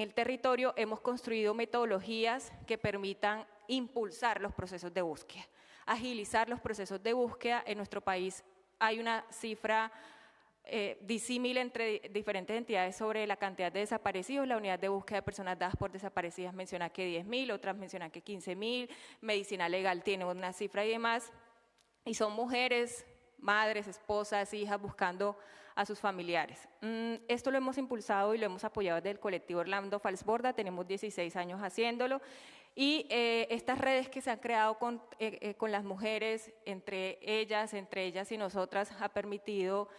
el territorio hemos construido metodologías que permitan impulsar los procesos de búsqueda, agilizar los procesos de búsqueda. En nuestro país hay una cifra disímil entre diferentes entidades sobre la cantidad de desaparecidos. La unidad de búsqueda de personas dadas por desaparecidas menciona que 10.000, otras mencionan que 15.000, Medicina Legal tiene una cifra y demás, y son mujeres, madres, esposas, hijas buscando a sus familiares. Esto lo hemos impulsado y lo hemos apoyado desde el colectivo Orlando Falsborda, tenemos 16 años haciéndolo, y estas redes que se han creado con las mujeres, entre ellas y nosotras, ha permitido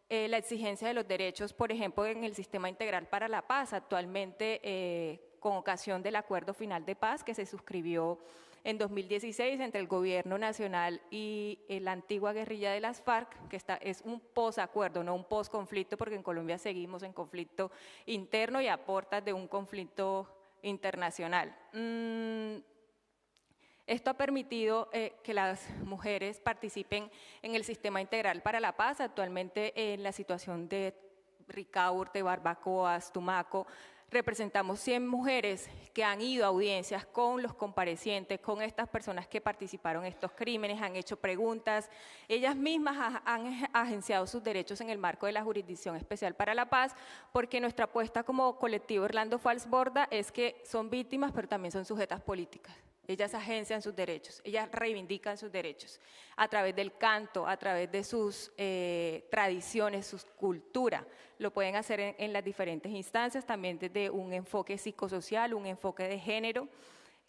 la exigencia de los derechos, por ejemplo, en el Sistema Integral para la Paz, actualmente con ocasión del Acuerdo Final de Paz que se suscribió en 2016 entre el Gobierno Nacional y la antigua guerrilla de las FARC, que es un posacuerdo, no un posconflicto, porque en Colombia seguimos en conflicto interno y a puertas de un conflicto internacional. Esto ha permitido que las mujeres participen en el sistema integral para la paz. Actualmente en la situación de Ricaurte, Barbacoas, Tumaco, representamos 100 mujeres que han ido a audiencias con los comparecientes, con estas personas que participaron en estos crímenes, han hecho preguntas, ellas mismas han agenciado sus derechos en el marco de la Jurisdicción Especial para la Paz, porque nuestra apuesta como colectivo Orlando Falsborda es que son víctimas, pero también son sujetas políticas. Ellas agencian sus derechos, ellas reivindican sus derechos a través del canto, a través de sus tradiciones, su cultura. Lo pueden hacer en las diferentes instancias, también desde un enfoque psicosocial, un enfoque de género,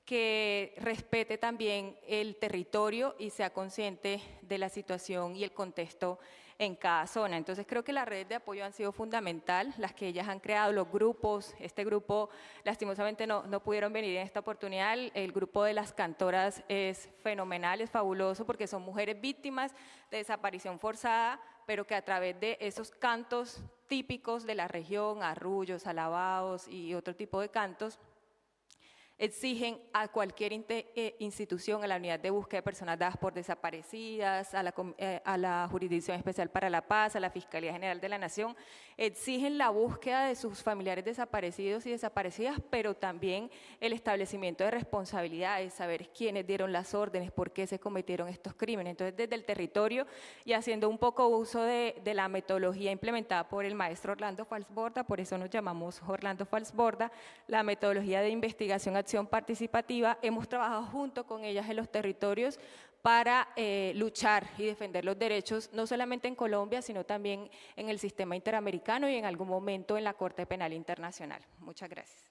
que respete también el territorio y sea consciente de la situación y el contexto en cada zona. Entonces creo que las redes de apoyo han sido fundamental, las que ellas han creado, los grupos. Este grupo lastimosamente no pudieron venir en esta oportunidad. El grupo de las cantoras es fenomenal, es fabuloso, porque son mujeres víctimas de desaparición forzada, pero que a través de esos cantos típicos de la región, arrullos, alabados y otro tipo de cantos, exigen a cualquier institución, a la unidad de búsqueda de personas dadas por desaparecidas, a la Jurisdicción Especial para la Paz, a la Fiscalía General de la Nación, exigen la búsqueda de sus familiares desaparecidos y desaparecidas, pero también el establecimiento de responsabilidades, saber quiénes dieron las órdenes, por qué se cometieron estos crímenes. Entonces, desde el territorio y haciendo un poco uso de la metodología implementada por el maestro Orlando Falsborda, por eso nos llamamos Orlando Falsborda, la metodología de investigación participativa, hemos trabajado junto con ellas en los territorios para luchar y defender los derechos, no solamente en Colombia, sino también en el sistema interamericano y en algún momento en la Corte Penal Internacional. Muchas gracias.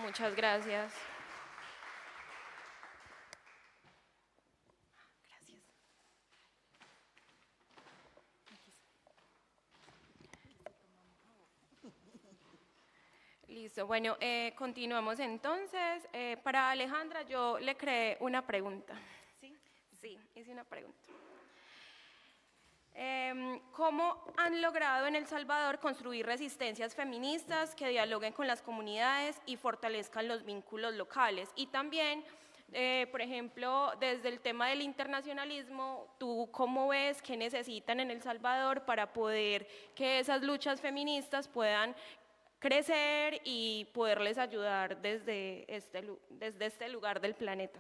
Muchas gracias. Listo, bueno, continuamos entonces. Para Alejandra yo le creé una pregunta. ¿Sí? Sí, hice una pregunta. ¿Cómo han logrado en El Salvador construir resistencias feministas que dialoguen con las comunidades y fortalezcan los vínculos locales? Y también, por ejemplo, desde el tema del internacionalismo, ¿tú cómo ves que necesitan en El Salvador para poder que esas luchas feministas puedan crecer y poderles ayudar desde este lugar del planeta?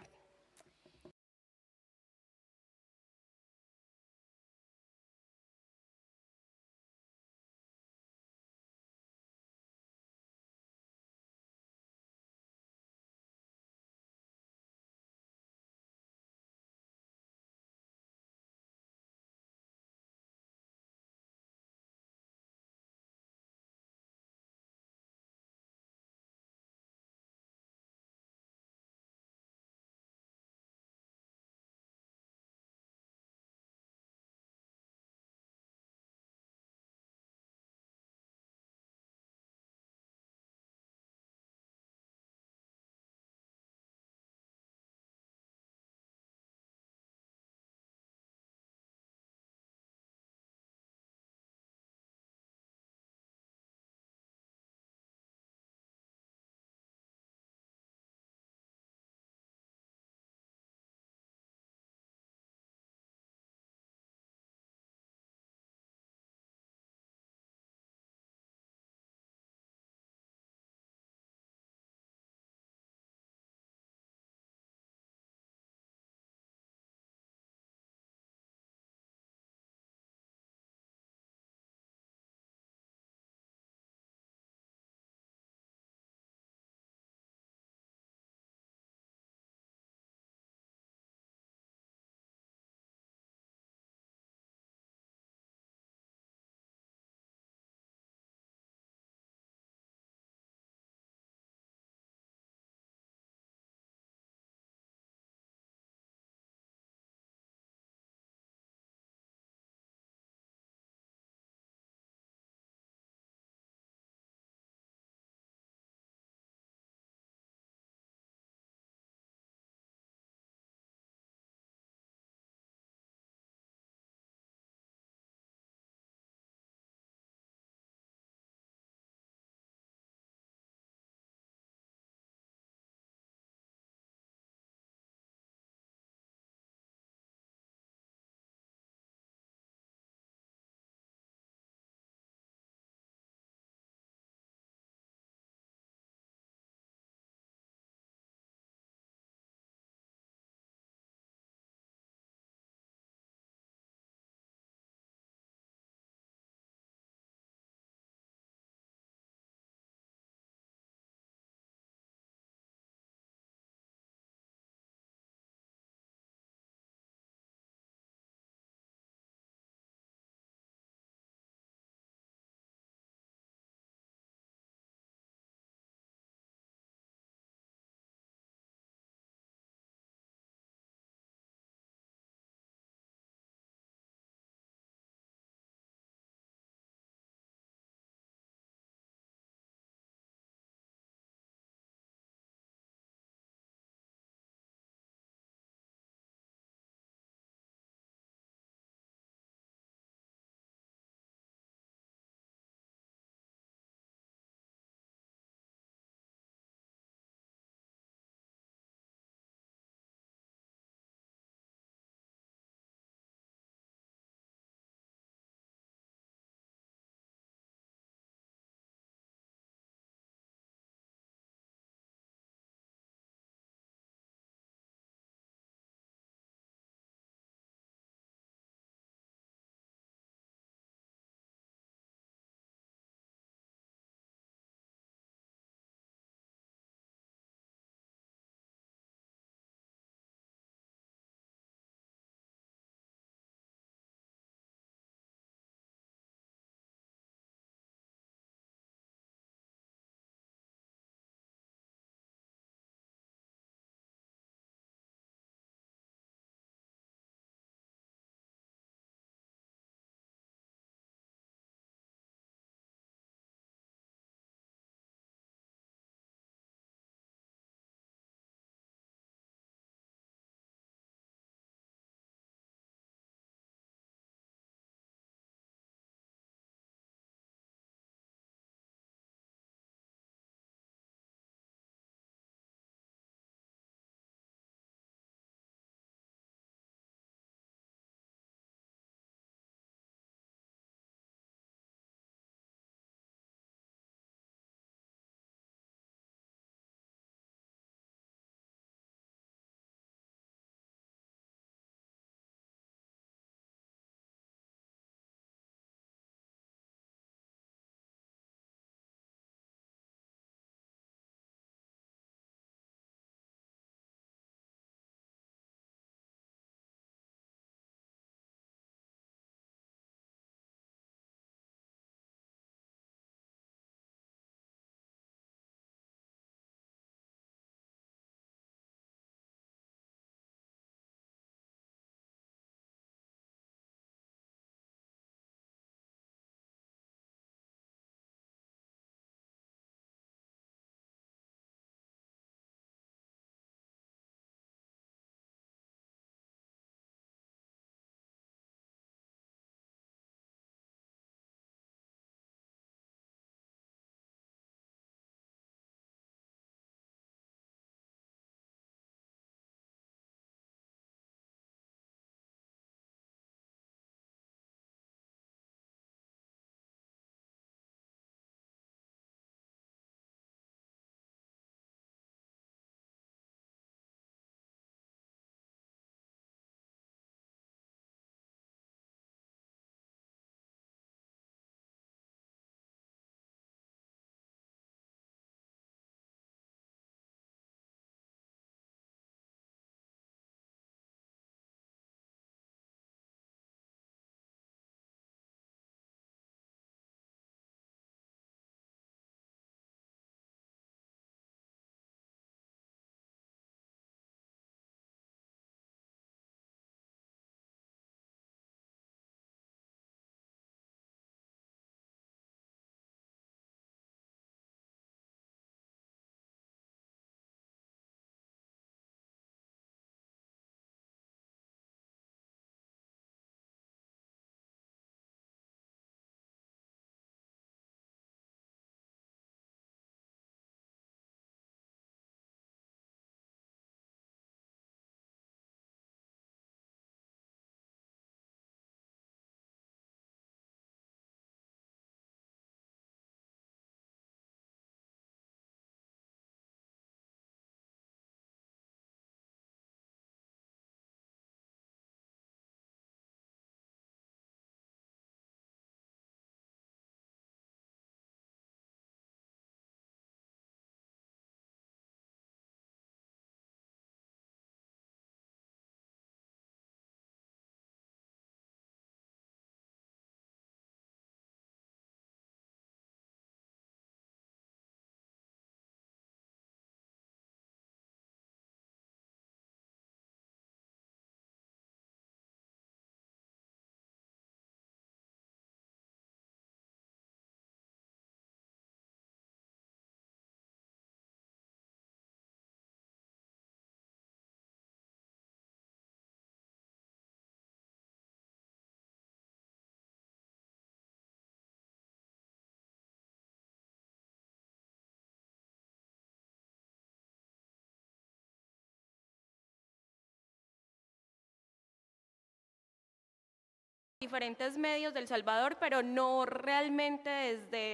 diferentes medios del Salvador, pero no realmente desde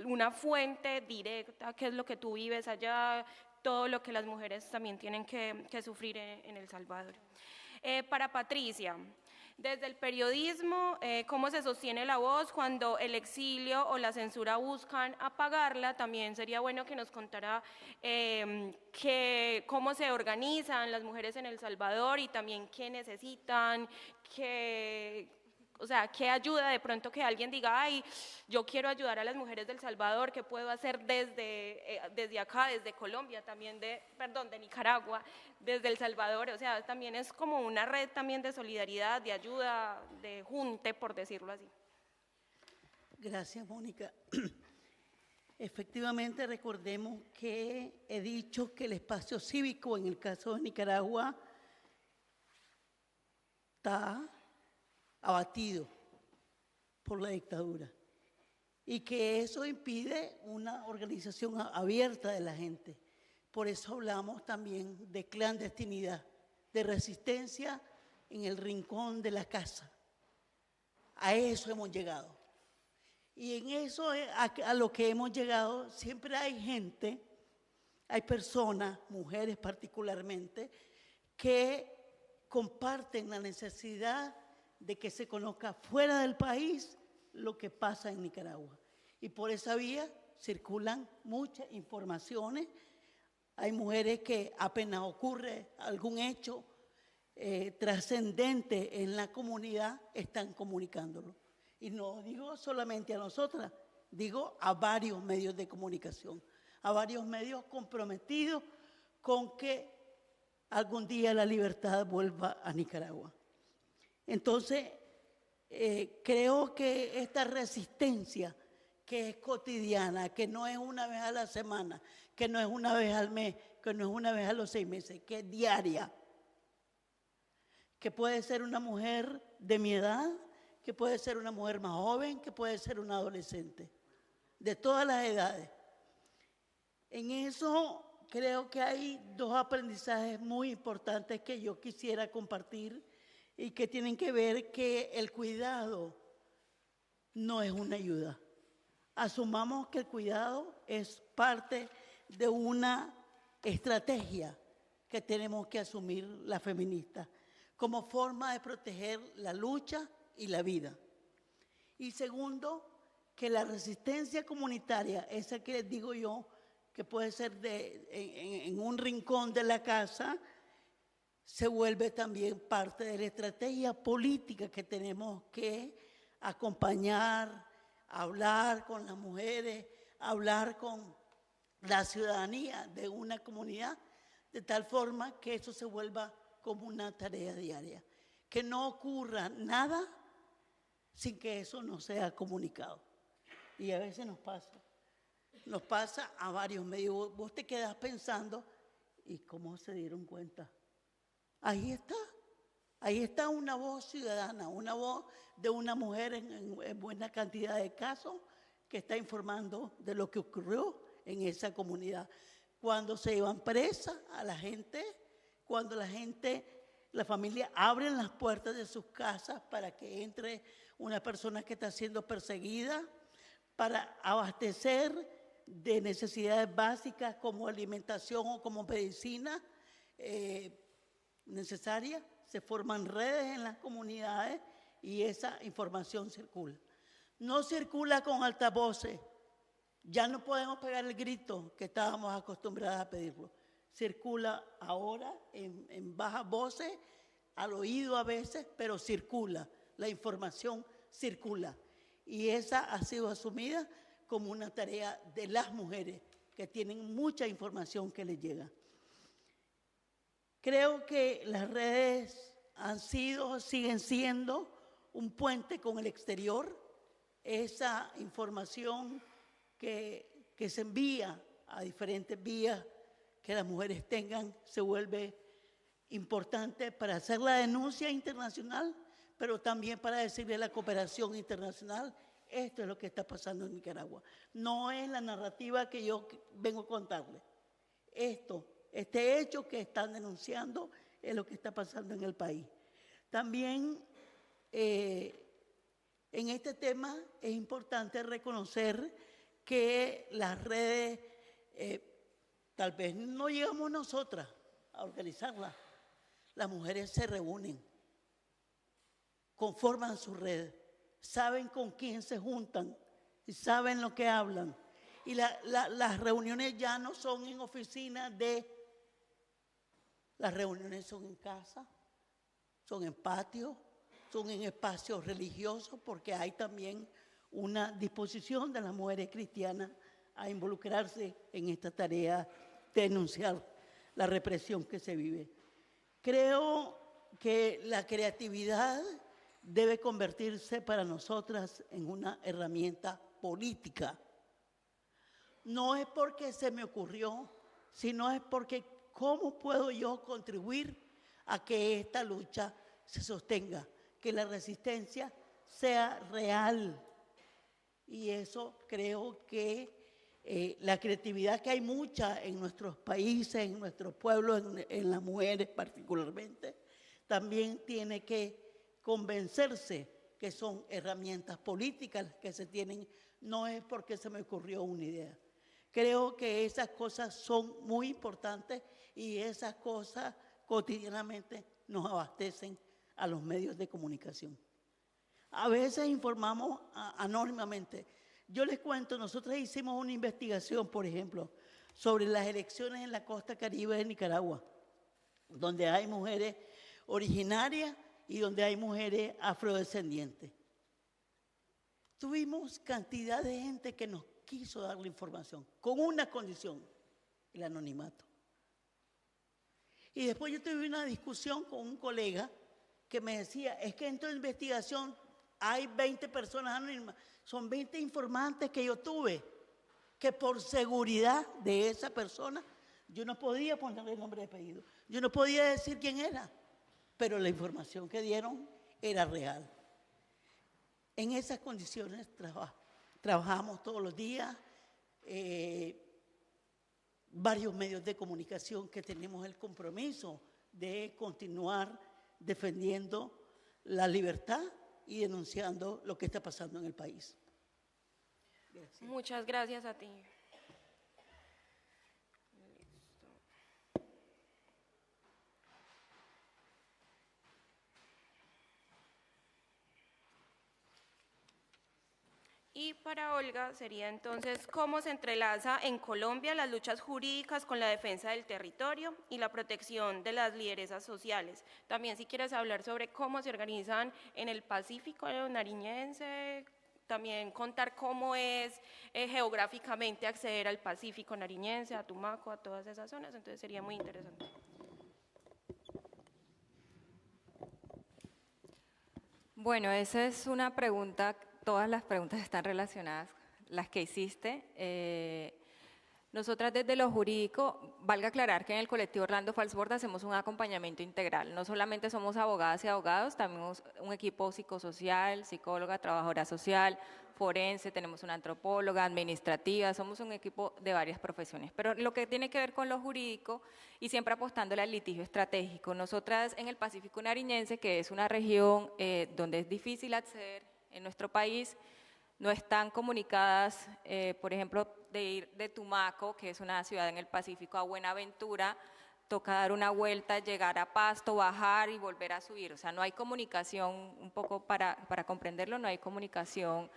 una fuente directa, que es lo que tú vives allá, todo lo que las mujeres también tienen que sufrir en El Salvador. Para Patricia, desde el periodismo, ¿cómo se sostiene la voz cuando el exilio o la censura buscan apagarla? También sería bueno que nos contara cómo se organizan las mujeres en El Salvador y también qué necesitan, o sea, qué ayuda de pronto que alguien diga, ay, yo quiero ayudar a las mujeres del Salvador, ¿qué puedo hacer desde acá, desde Colombia, también de Nicaragua, desde El Salvador? O sea, también es como una red también de solidaridad, de ayuda, de junte, por decirlo así. Gracias, Mónica. Efectivamente, recordemos que he dicho que el espacio cívico, en el caso de Nicaragua, está abatido por la dictadura y que eso impide una organización abierta de la gente. Por eso hablamos también de clandestinidad, de resistencia en el rincón de la casa. A eso hemos llegado. Y en eso, a lo que hemos llegado, siempre hay gente, hay personas, mujeres particularmente, que comparten la necesidad de que se conozca fuera del país lo que pasa en Nicaragua. Y por esa vía circulan muchas informaciones. Hay mujeres que apenas ocurre algún hecho trascendente en la comunidad, están comunicándolo. Y no digo solamente a nosotras, digo a varios medios de comunicación, a varios medios comprometidos con que algún día la libertad vuelva a Nicaragua. Entonces, creo que esta resistencia que es cotidiana, que no es una vez a la semana, que no es una vez al mes, que no es una vez a los 6 meses, que es diaria, que puede ser una mujer de mi edad, que puede ser una mujer más joven, que puede ser una adolescente, de todas las edades. En eso creo que hay 2 aprendizajes muy importantes que yo quisiera compartir y que tienen que ver que el cuidado no es una ayuda. Asumamos que el cuidado es parte de una estrategia que tenemos que asumir las feministas como forma de proteger la lucha y la vida. Y segundo, que la resistencia comunitaria, esa que les digo yo, que puede ser en un rincón de la casa, se vuelve también parte de la estrategia política que tenemos que acompañar, hablar con las mujeres, hablar con la ciudadanía de una comunidad, de tal forma que eso se vuelva como una tarea diaria. Que no ocurra nada sin que eso no sea comunicado. Y a veces nos pasa a varios medios. Vos te quedás pensando, ¿y cómo se dieron cuenta? Ahí está una voz ciudadana, una voz de una mujer en buena cantidad de casos que está informando de lo que ocurrió en esa comunidad. Cuando se iban presas a la gente, cuando la familia abren las puertas de sus casas para que entre una persona que está siendo perseguida, para abastecer de necesidades básicas como alimentación o como medicina necesaria, se forman redes en las comunidades y esa información circula. No circula con altavoces, ya no podemos pegar el grito que estábamos acostumbradas a pedirlo. Circula ahora en bajas voces, al oído a veces, pero circula, la información circula. Y esa ha sido asumida como una tarea de las mujeres que tienen mucha información que les llega. Creo que las redes siguen siendo un puente con el exterior. Esa información que se envía a diferentes vías que las mujeres tengan se vuelve importante para hacer la denuncia internacional, pero también para decirle a la cooperación internacional, esto es lo que está pasando en Nicaragua. No es la narrativa que yo vengo a contarles. Este hecho que están denunciando es lo que está pasando en el país. También En este tema es importante reconocer que las redes, tal vez no llegamos nosotras a organizarlas, las mujeres se reúnen, conforman su red, saben con quién se juntan y saben lo que hablan. Y las reuniones ya no son en oficinas las reuniones son en casa, son en patios, son en espacios religiosos, porque hay también una disposición de las mujeres cristianas a involucrarse en esta tarea de denunciar la represión que se vive. Creo que la creatividad debe convertirse para nosotras en una herramienta política. No es porque se me ocurrió, sino es porque ¿cómo puedo yo contribuir a que esta lucha se sostenga? Que la resistencia sea real. Y eso creo que la creatividad que hay mucha en nuestros países, en nuestros pueblos, en las mujeres particularmente, también tiene que convencerse que son herramientas políticas que se tienen, no es porque se me ocurrió una idea. Creo que esas cosas son muy importantes y esas cosas cotidianamente nos abastecen a los medios de comunicación. A veces informamos anónimamente. Yo les cuento, nosotros hicimos una investigación, por ejemplo, sobre las elecciones en la costa caribe de Nicaragua, donde hay mujeres originarias y donde hay mujeres afrodescendientes. Tuvimos cantidad de gente que nos quiso dar la información, con una condición, el anonimato. Y después yo tuve una discusión con un colega que me decía, es que en tu investigación hay 20 personas anónimas, son 20 informantes que yo tuve, que por seguridad de esa persona, yo no podía ponerle nombre y apellido, yo no podía decir quién era, pero la información que dieron era real. En esas condiciones trabajamos todos los días, varios medios de comunicación que tenemos el compromiso de continuar defendiendo la libertad y denunciando lo que está pasando en el país. Gracias. Muchas gracias a ti. Y para Olga sería entonces cómo se entrelaza en Colombia las luchas jurídicas con la defensa del territorio y la protección de las lideresas sociales. También si quieres hablar sobre cómo se organizan en el Pacífico nariñense, también contar cómo es geográficamente acceder al Pacífico nariñense, a Tumaco, a todas esas zonas, entonces sería muy interesante. Bueno, esa es una pregunta. Todas las preguntas están relacionadas, las que hiciste. Nosotras desde lo jurídico, valga aclarar que en el colectivo Orlando Falsborda hacemos un acompañamiento integral. No solamente somos abogadas y abogados, también un equipo psicosocial, psicóloga, trabajadora social, forense, tenemos una antropóloga, administrativa, somos un equipo de varias profesiones. Pero lo que tiene que ver con lo jurídico y siempre apostándole al litigio estratégico. Nosotras en el Pacífico nariñense, que es una región donde es difícil acceder en nuestro país, no están comunicadas, por ejemplo, de ir de Tumaco, que es una ciudad en el Pacífico, a Buenaventura, toca dar una vuelta, llegar a Pasto, bajar y volver a subir. O sea, no hay comunicación, un poco para comprenderlo, no hay comunicación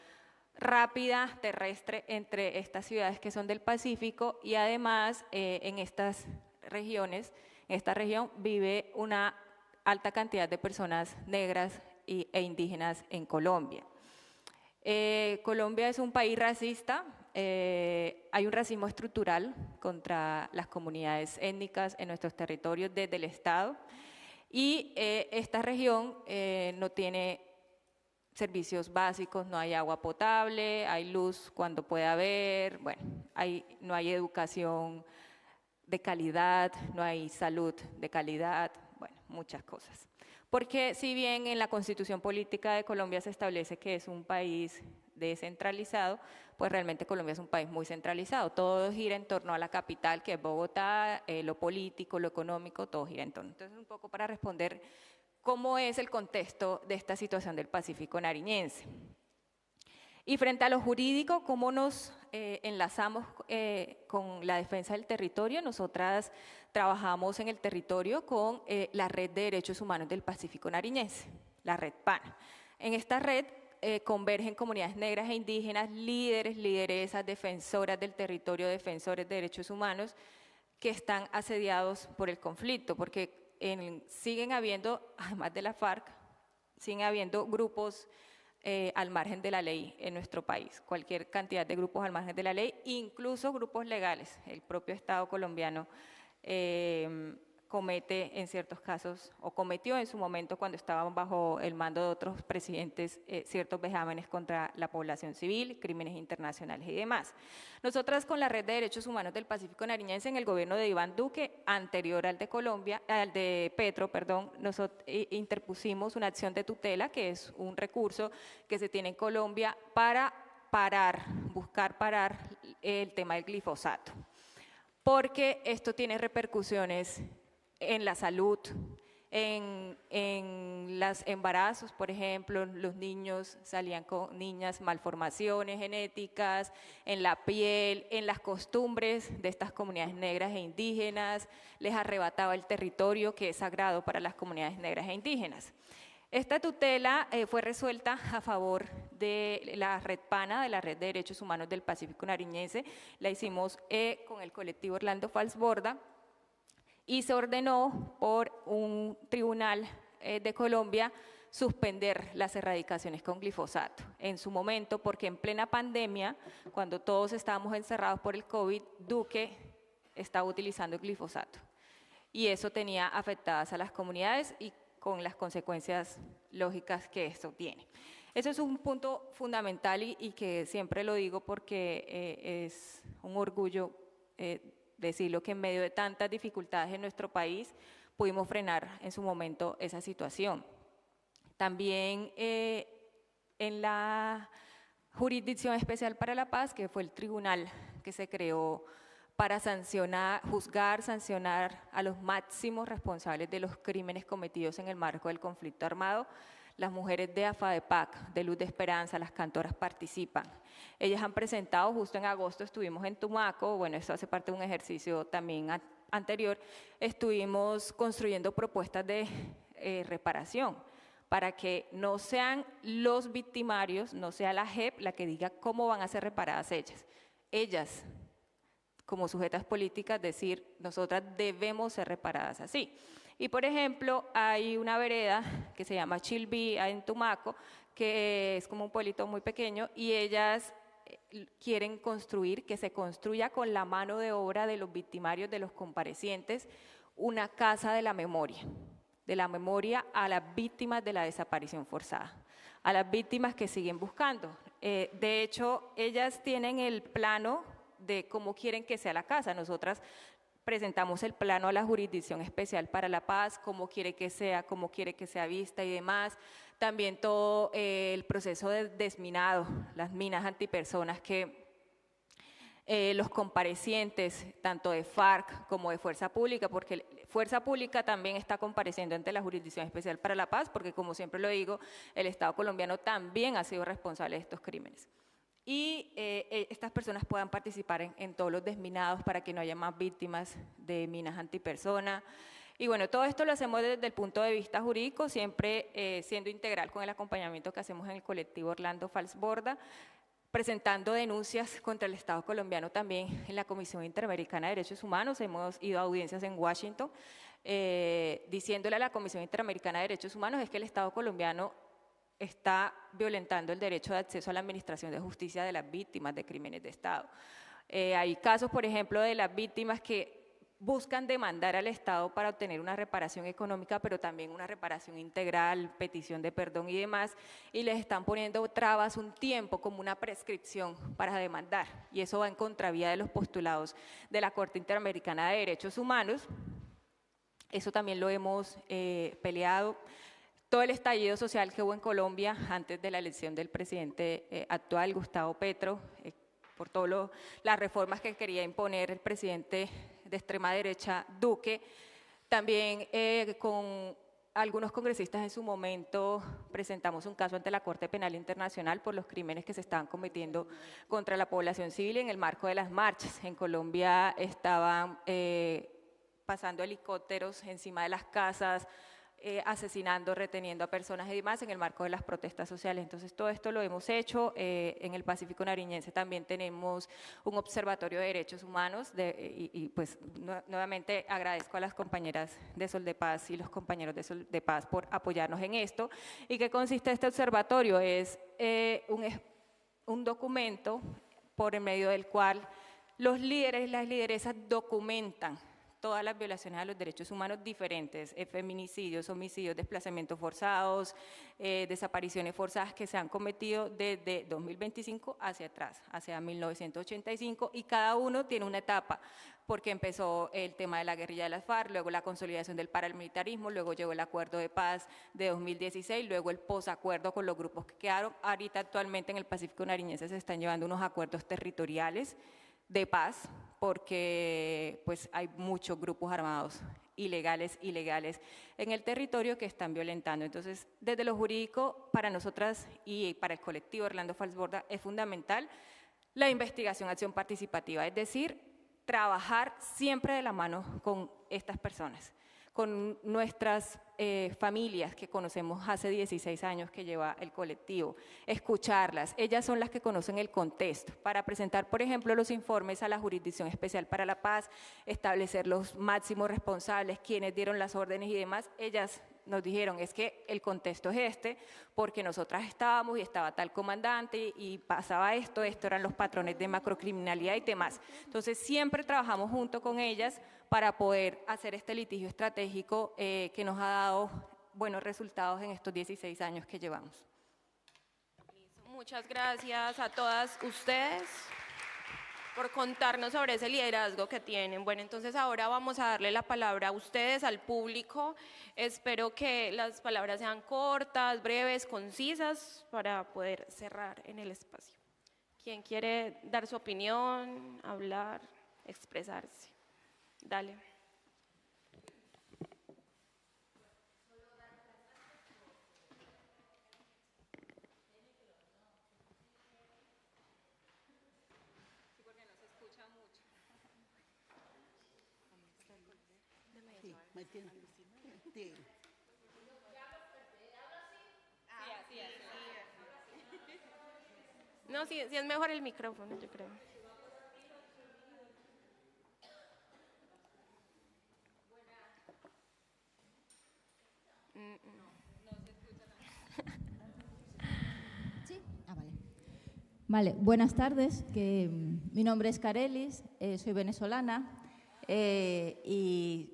rápida, terrestre, entre estas ciudades que son del Pacífico y además en estas regiones, en esta región vive una alta cantidad de personas negras e indígenas en Colombia. Colombia es un país racista, hay un racismo estructural contra las comunidades étnicas en nuestros territorios desde el Estado y esta región no tiene servicios básicos, no hay agua potable, hay luz cuando puede haber, bueno, no hay educación de calidad, no hay salud de calidad, bueno, muchas cosas. Porque si bien en la Constitución Política de Colombia se establece que es un país descentralizado, pues realmente Colombia es un país muy centralizado. Todo gira en torno a la capital, que es Bogotá, lo político, lo económico, todo gira en torno. Entonces, un poco para responder cómo es el contexto de esta situación del Pacífico nariñense. Y frente a lo jurídico, ¿cómo nos enlazamos con la defensa del territorio? Nosotras trabajamos en el territorio con la Red de Derechos Humanos del Pacífico Nariñense, la Red PAN. En esta red convergen comunidades negras e indígenas, líderes, lideresas, defensoras del territorio, defensores de derechos humanos que están asediados por el conflicto, porque siguen habiendo, además de la FARC, siguen habiendo grupos al margen de la ley en nuestro país, cualquier cantidad de grupos al margen de la ley, incluso grupos legales. El propio Estado colombiano comete en ciertos casos, o cometió en su momento cuando estaban bajo el mando de otros presidentes, ciertos vejámenes contra la población civil, crímenes internacionales y demás. Nosotras con la Red de Derechos Humanos del Pacífico Nariñense en el gobierno de Iván Duque, anterior al de Colombia, al de Petro, perdón, nosotros interpusimos una acción de tutela, que es un recurso que se tiene en Colombia para buscar parar el tema del glifosato, porque esto tiene repercusiones en la salud, en los embarazos, por ejemplo, los niños salían con malformaciones genéticas, en la piel, en las costumbres de estas comunidades negras e indígenas, les arrebataba el territorio que es sagrado para las comunidades negras e indígenas. Esta tutela fue resuelta a favor de la Red PANA, de la Red de Derechos Humanos del Pacífico Nariñense, la hicimos con el colectivo Orlando Falsborda, y se ordenó por un tribunal de Colombia suspender las erradicaciones con glifosato. En su momento, porque en plena pandemia, cuando todos estábamos encerrados por el COVID, Duque estaba utilizando glifosato. Y eso tenía afectadas a las comunidades y con las consecuencias lógicas que esto tiene. Eso es un punto fundamental y que siempre lo digo porque es un orgullo decirlo, que en medio de tantas dificultades en nuestro país pudimos frenar en su momento esa situación. También en la Jurisdicción Especial para la Paz, que fue el tribunal que se creó para juzgar, sancionar a los máximos responsables de los crímenes cometidos en el marco del conflicto armado. Las mujeres de AFADEPAC, de Luz de Esperanza, las cantoras participan. Ellas han presentado, justo en agosto estuvimos en Tumaco, bueno, esto hace parte de un ejercicio también anterior, estuvimos construyendo propuestas de reparación para que no sean los victimarios, no sea la JEP la que diga cómo van a ser reparadas ellas. Ellas, como sujetas políticas, decir, nosotras debemos ser reparadas así. Y, por ejemplo, hay una vereda que se llama Chilví en Tumaco, que es como un pueblito muy pequeño, y ellas quieren que se construya con la mano de obra de los victimarios, de los comparecientes, una casa de la memoria a las víctimas de la desaparición forzada, a las víctimas que siguen buscando. De hecho, ellas tienen el plano de cómo quieren que sea la casa. Nosotras presentamos el plano a la Jurisdicción Especial para la Paz, cómo quiere que sea vista y demás. También todo el proceso de desminado, las minas antipersonas que los comparecientes, tanto de FARC como de Fuerza Pública, porque Fuerza Pública también está compareciendo ante la Jurisdicción Especial para la Paz, porque como siempre lo digo, el Estado colombiano también ha sido responsable de estos crímenes. Y estas personas puedan participar en todos los desminados para que no haya más víctimas de minas antipersona. Y bueno, todo esto lo hacemos desde el punto de vista jurídico, siempre siendo integral con el acompañamiento que hacemos en el colectivo Orlando Falsborda, presentando denuncias contra el Estado colombiano también en la Comisión Interamericana de Derechos Humanos. Hemos ido a audiencias en Washington diciéndole a la Comisión Interamericana de Derechos Humanos es que el Estado colombiano está violentando el derecho de acceso a la administración de justicia de las víctimas de crímenes de Estado. Hay casos, por ejemplo, de las víctimas que buscan demandar al Estado para obtener una reparación económica, pero también una reparación integral, petición de perdón y demás, y les están poniendo trabas, un tiempo, como una prescripción para demandar, y eso va en contravía de los postulados de la Corte Interamericana de Derechos Humanos. Eso también lo hemos peleado. Todo el estallido social que hubo en Colombia antes de la elección del presidente actual, Gustavo Petro, por todas las reformas que quería imponer el presidente de extrema derecha, Duque, también con algunos congresistas en su momento presentamos un caso ante la Corte Penal Internacional por los crímenes que se estaban cometiendo contra la población civil en el marco de las marchas. En Colombia estaban pasando helicópteros encima de las casas, asesinando, reteniendo a personas y demás en el marco de las protestas sociales. Entonces, todo esto lo hemos hecho. En el Pacífico Nariñense también tenemos un observatorio de derechos humanos pues nuevamente agradezco a las compañeras de Sol de Paz y los compañeros de Sol de Paz por apoyarnos en esto. ¿Y qué consiste este observatorio? Es un documento por el medio del cual los líderes y las lideresas documentan todas las violaciones a los derechos humanos diferentes, feminicidios, homicidios, desplazamientos forzados, desapariciones forzadas que se han cometido desde 2025 hacia atrás, hacia 1985, y cada uno tiene una etapa, porque empezó el tema de la guerrilla de las FARC, luego la consolidación del paramilitarismo, luego llegó el acuerdo de paz de 2016, luego el posacuerdo con los grupos que quedaron. Ahorita actualmente en el Pacífico Nariñense se están llevando unos acuerdos territoriales de paz, porque pues hay muchos grupos armados ilegales en el territorio que están violentando. Entonces, desde lo jurídico, para nosotras y para el colectivo Orlando Falsborda es fundamental la investigación, acción participativa, es decir, trabajar siempre de la mano con estas personas, con nuestras familias que conocemos hace 16 años que lleva el colectivo, escucharlas. Ellas son las que conocen el contexto para presentar, por ejemplo, los informes a la Jurisdicción Especial para la Paz, establecer los máximos responsables, quienes dieron las órdenes y demás. Ellas nos dijeron, es que el contexto es este, porque nosotras estábamos y estaba tal comandante y pasaba esto eran los patrones de macrocriminalidad y demás. Entonces, siempre trabajamos junto con ellas para poder hacer este litigio estratégico que nos ha dado buenos resultados en estos 16 años que llevamos. Muchas gracias a todas ustedes por contarnos sobre ese liderazgo que tienen. Bueno, entonces ahora vamos a darle la palabra a ustedes, al público. Espero que las palabras sean cortas, breves, concisas, para poder cerrar en el espacio. ¿Quién quiere dar su opinión, hablar, expresarse? Dale. Sí. No, sí es mejor el micrófono, yo creo. Sí, vale. Vale, buenas tardes. Mi nombre es Carelis, soy venezolana y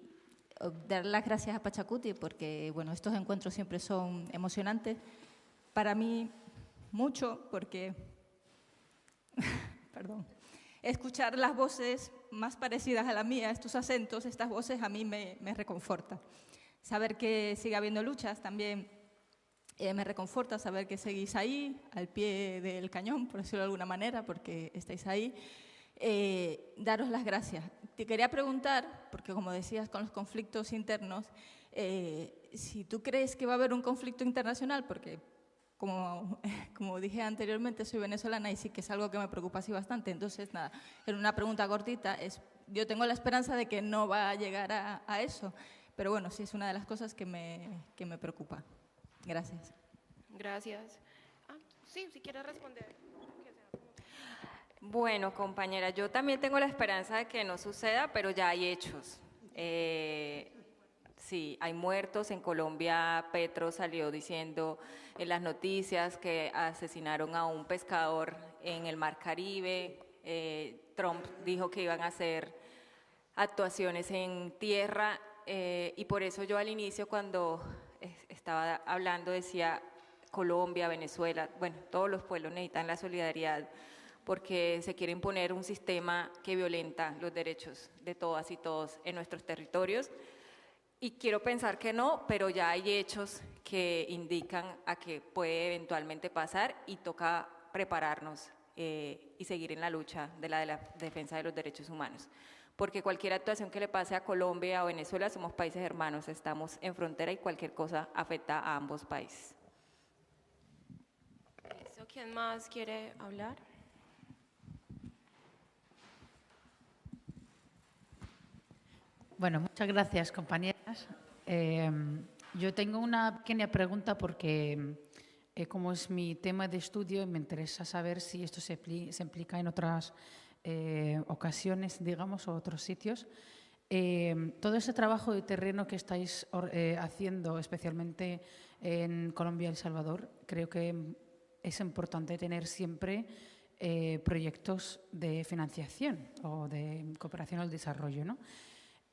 dar las gracias a Pachacuti porque, bueno, estos encuentros siempre son emocionantes. Para mí, mucho, porque, perdón, escuchar las voces más parecidas a la mía, estos acentos, estas voces, a mí me reconforta. Saber que sigue habiendo luchas también me reconforta, saber que seguís ahí, al pie del cañón, por decirlo de alguna manera, porque estáis ahí. Daros las gracias. Te quería preguntar, porque como decías con los conflictos internos, si tú crees que va a haber un conflicto internacional, porque como dije anteriormente, soy venezolana y sí que es algo que me preocupa así bastante. Entonces, nada, en una pregunta cortita, yo tengo la esperanza de que no va a llegar a eso, pero bueno, sí es una de las cosas que me preocupa. Gracias. Gracias. Sí, si quieres responder. Bueno, compañera, yo también tengo la esperanza de que no suceda, pero ya hay hechos. Sí, hay muertos. En Colombia, Petro salió diciendo en las noticias que asesinaron a un pescador en el Mar Caribe. Trump dijo que iban a hacer actuaciones en tierra y por eso yo al inicio cuando estaba hablando decía Colombia, Venezuela, bueno, todos los pueblos necesitan la solidaridad porque se quiere imponer un sistema que violenta los derechos de todas y todos en nuestros territorios. Y quiero pensar que no, pero ya hay hechos que indican a que puede eventualmente pasar y toca prepararnos y seguir en la lucha de la defensa de los derechos humanos. porque cualquier actuación que le pase a Colombia o Venezuela, somos países hermanos, estamos en frontera y cualquier cosa afecta a ambos países. ¿Quién más quiere hablar? Bueno, muchas gracias, compañeras. Yo tengo una pequeña pregunta porque, como es mi tema de estudio, me interesa saber si esto se implica en otras ocasiones, digamos, o otros sitios. Todo ese trabajo de terreno que estáis haciendo, especialmente en Colombia y El Salvador, creo que es importante tener siempre proyectos de financiación o de cooperación al desarrollo, ¿no?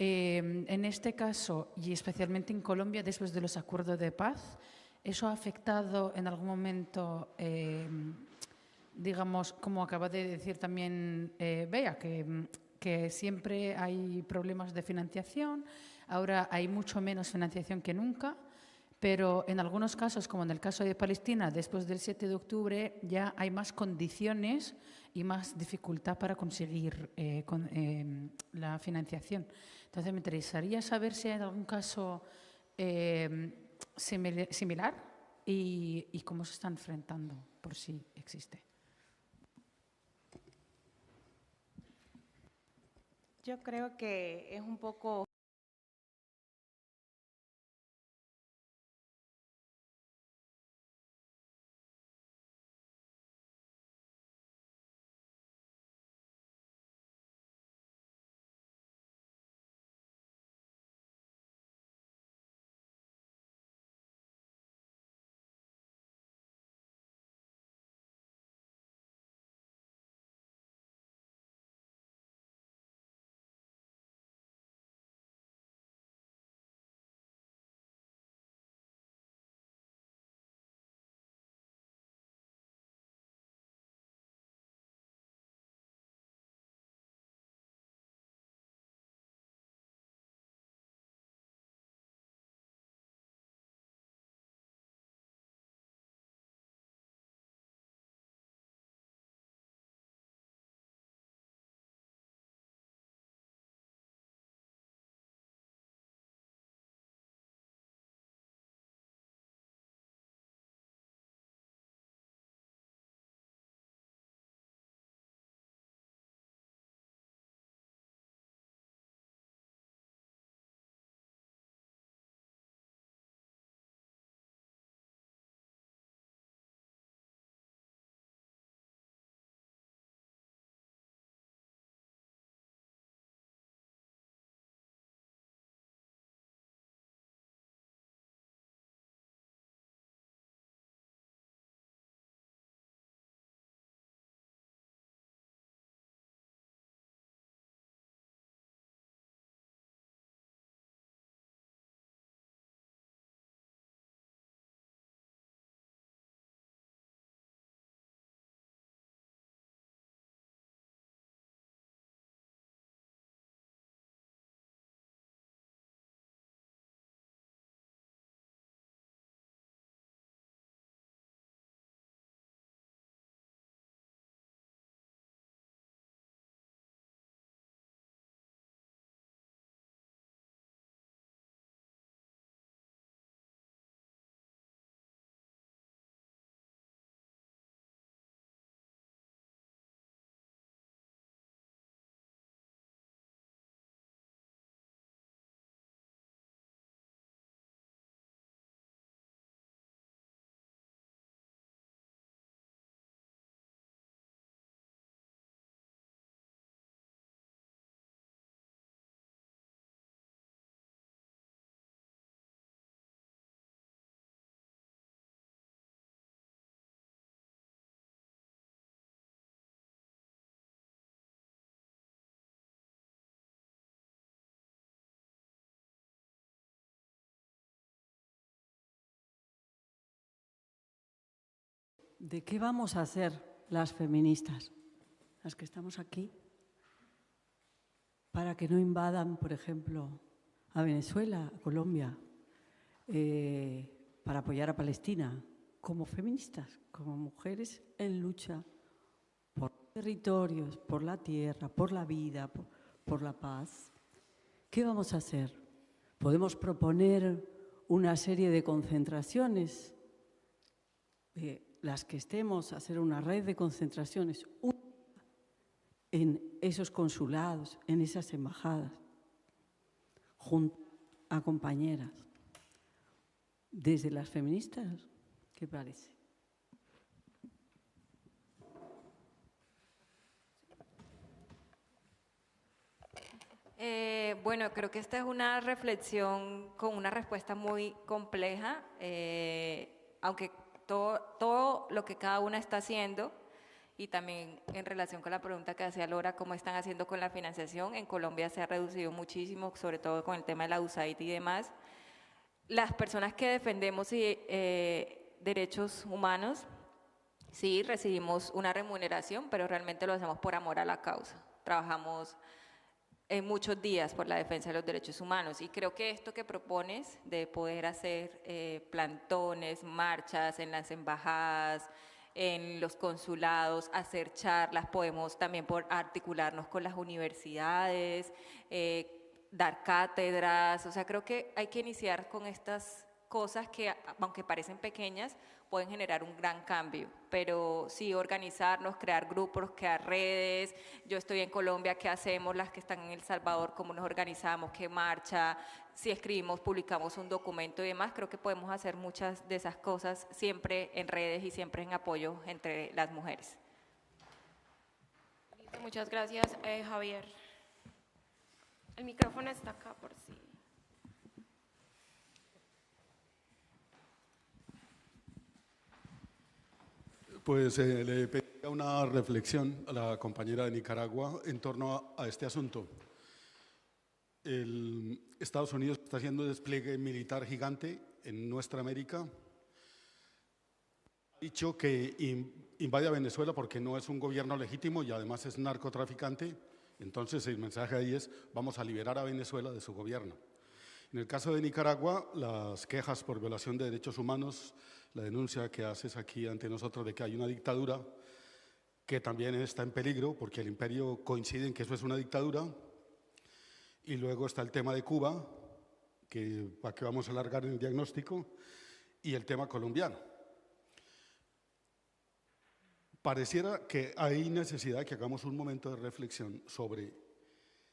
En este caso, y especialmente en Colombia, después de los acuerdos de paz, ¿eso ha afectado en algún momento, digamos, como acaba de decir también Bea, que siempre hay problemas de financiación, ahora hay mucho menos financiación que nunca, pero en algunos casos, como en el caso de Palestina, después del 7 de octubre ya hay más condiciones y más dificultad para conseguir la financiación. Entonces, me interesaría saber si hay algún caso similar y cómo se está enfrentando, por si existe. Yo creo que es un poco ¿de qué vamos a hacer las feministas, las que estamos aquí, para que no invadan, por ejemplo, a Venezuela, a Colombia, para apoyar a Palestina, como feministas, como mujeres en lucha por territorios, por la tierra, por la vida, por la Paz, ¿qué vamos a hacer? Podemos proponer una serie de concentraciones, las que estemos, hacer una red de concentraciones en esos consulados, en esas embajadas, junto a compañeras. Desde las feministas, ¿qué parece? Bueno, creo que esta es una reflexión con una respuesta muy compleja, aunque todo lo que cada una está haciendo, y también en relación con la pregunta que hacía Laura, cómo están haciendo con la financiación, en Colombia se ha reducido muchísimo, sobre todo con el tema de la USAID y demás. Las personas que defendemos derechos humanos, sí, recibimos una remuneración, pero realmente lo hacemos por amor a la causa. Trabajamos muchos días por la defensa de los derechos humanos, y creo que esto que propones de poder hacer plantones, marchas en las embajadas, en los consulados, hacer charlas, podemos también articularnos con las universidades, dar cátedras, o sea, creo que hay que iniciar con estas cosas que, aunque parecen pequeñas, pueden generar un gran cambio, pero sí organizarnos, crear grupos, crear redes. Yo estoy en Colombia, ¿qué hacemos? Las que están en El Salvador, ¿cómo nos organizamos? ¿Qué marcha? Si escribimos, publicamos un documento y demás, creo que podemos hacer muchas de esas cosas siempre en redes y siempre en apoyo entre las mujeres. Muchas gracias, Javier. El micrófono está acá por si. Pues le pedía una reflexión a la compañera de Nicaragua en torno a este asunto. Estados Unidos está haciendo un despliegue militar gigante en nuestra América. Ha dicho que invade a Venezuela porque no es un gobierno legítimo y además es narcotraficante. Entonces el mensaje ahí es: vamos a liberar a Venezuela de su gobierno. En el caso de Nicaragua, las quejas por violación de derechos humanos, la denuncia que haces aquí ante nosotros de que hay una dictadura que también está en peligro porque el imperio coincide en que eso es una dictadura. Y luego está el tema de Cuba, que para qué vamos a alargar en el diagnóstico, y el tema colombiano. Pareciera que hay necesidad de que hagamos un momento de reflexión sobre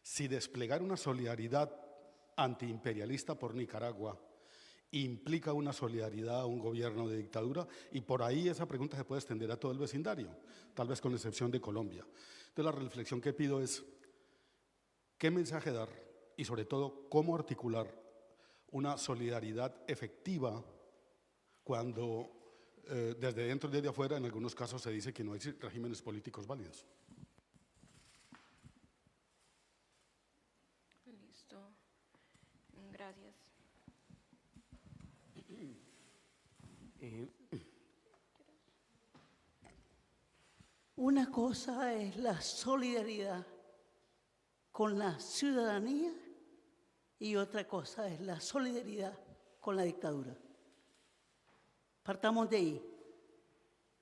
si desplegar una solidaridad antiimperialista por Nicaragua implica una solidaridad a un gobierno de dictadura, y por ahí esa pregunta se puede extender a todo el vecindario, tal vez con excepción de Colombia. Entonces la reflexión que pido es: ¿qué mensaje dar? Y sobre todo, ¿cómo articular una solidaridad efectiva cuando desde dentro y desde afuera en algunos casos se dice que no hay regímenes políticos válidos? Listo. Gracias. Una cosa es la solidaridad con la ciudadanía y otra cosa es la solidaridad con la dictadura. Partamos de ahí.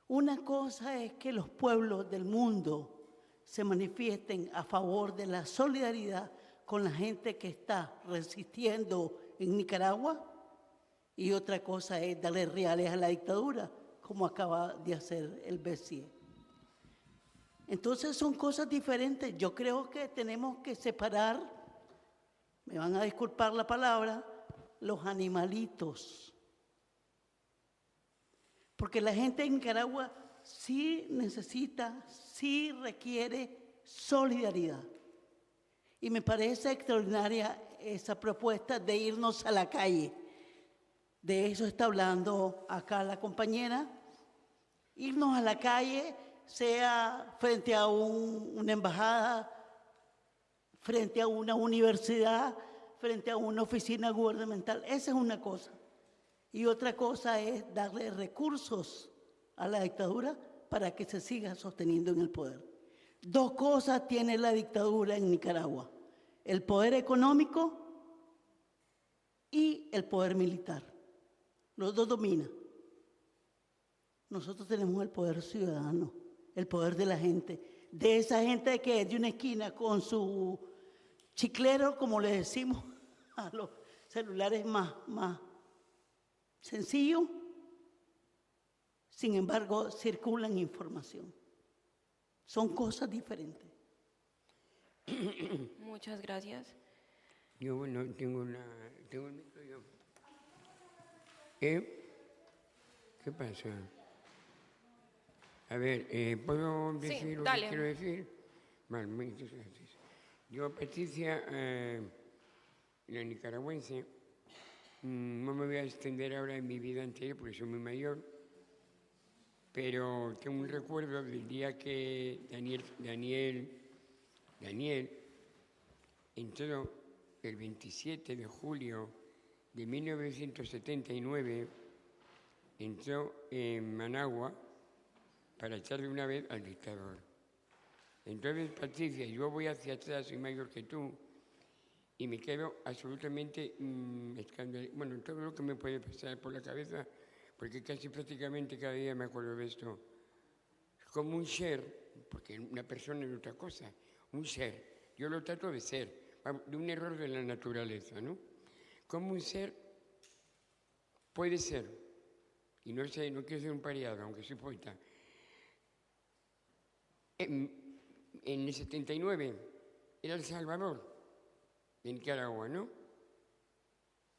Una cosa es que los pueblos del mundo se manifiesten a favor de la solidaridad con la gente que está resistiendo en Nicaragua, y otra cosa es darle reales a la dictadura, como acaba de hacer el BCE. Entonces son cosas diferentes. Yo creo que tenemos que separar, me van a disculpar la palabra, los animalitos. Porque la gente en Nicaragua sí necesita, sí requiere solidaridad. Y me parece extraordinaria esa propuesta de irnos a la calle. De eso está hablando acá la compañera. Irnos a la calle, sea frente a una embajada, frente a una universidad, frente a una oficina gubernamental. Esa es una cosa. Y otra cosa es darle recursos a la dictadura para que se siga sosteniendo en el poder. Dos cosas tiene la dictadura en Nicaragua: el poder económico y el poder militar. Los dos dominan. Nosotros tenemos el poder ciudadano, el poder de la gente, de esa gente que es de una esquina con su chiclero, como le decimos a los celulares más sencillos, sin embargo, circulan información. Son cosas diferentes. Muchas gracias. Yo, bueno, tengo el micro yo. ¿Qué pasa? A ver, ¿puedo decir lo que quiero decir? Vale, muchas gracias. Yo, Patricia, la nicaragüense, no me voy a extender ahora en mi vida entera porque soy muy mayor, pero tengo un recuerdo del día que Daniel entró el 27 de julio de 1979, entró en Managua para echar de una vez al dictador. Entonces, Patricia, yo voy hacia atrás, soy mayor que tú, y me quedo absolutamente escandalizado. Bueno, todo lo que me puede pasar por la cabeza, porque casi prácticamente cada día me acuerdo de esto. Como un ser, porque una persona es otra cosa, un ser. Yo lo trato de ser, de un error de la naturaleza, ¿no? Como un ser puede ser, y no sé, no quiero ser un pareado, aunque soy poeta. En el 79 era El Salvador de Nicaragua, ¿no?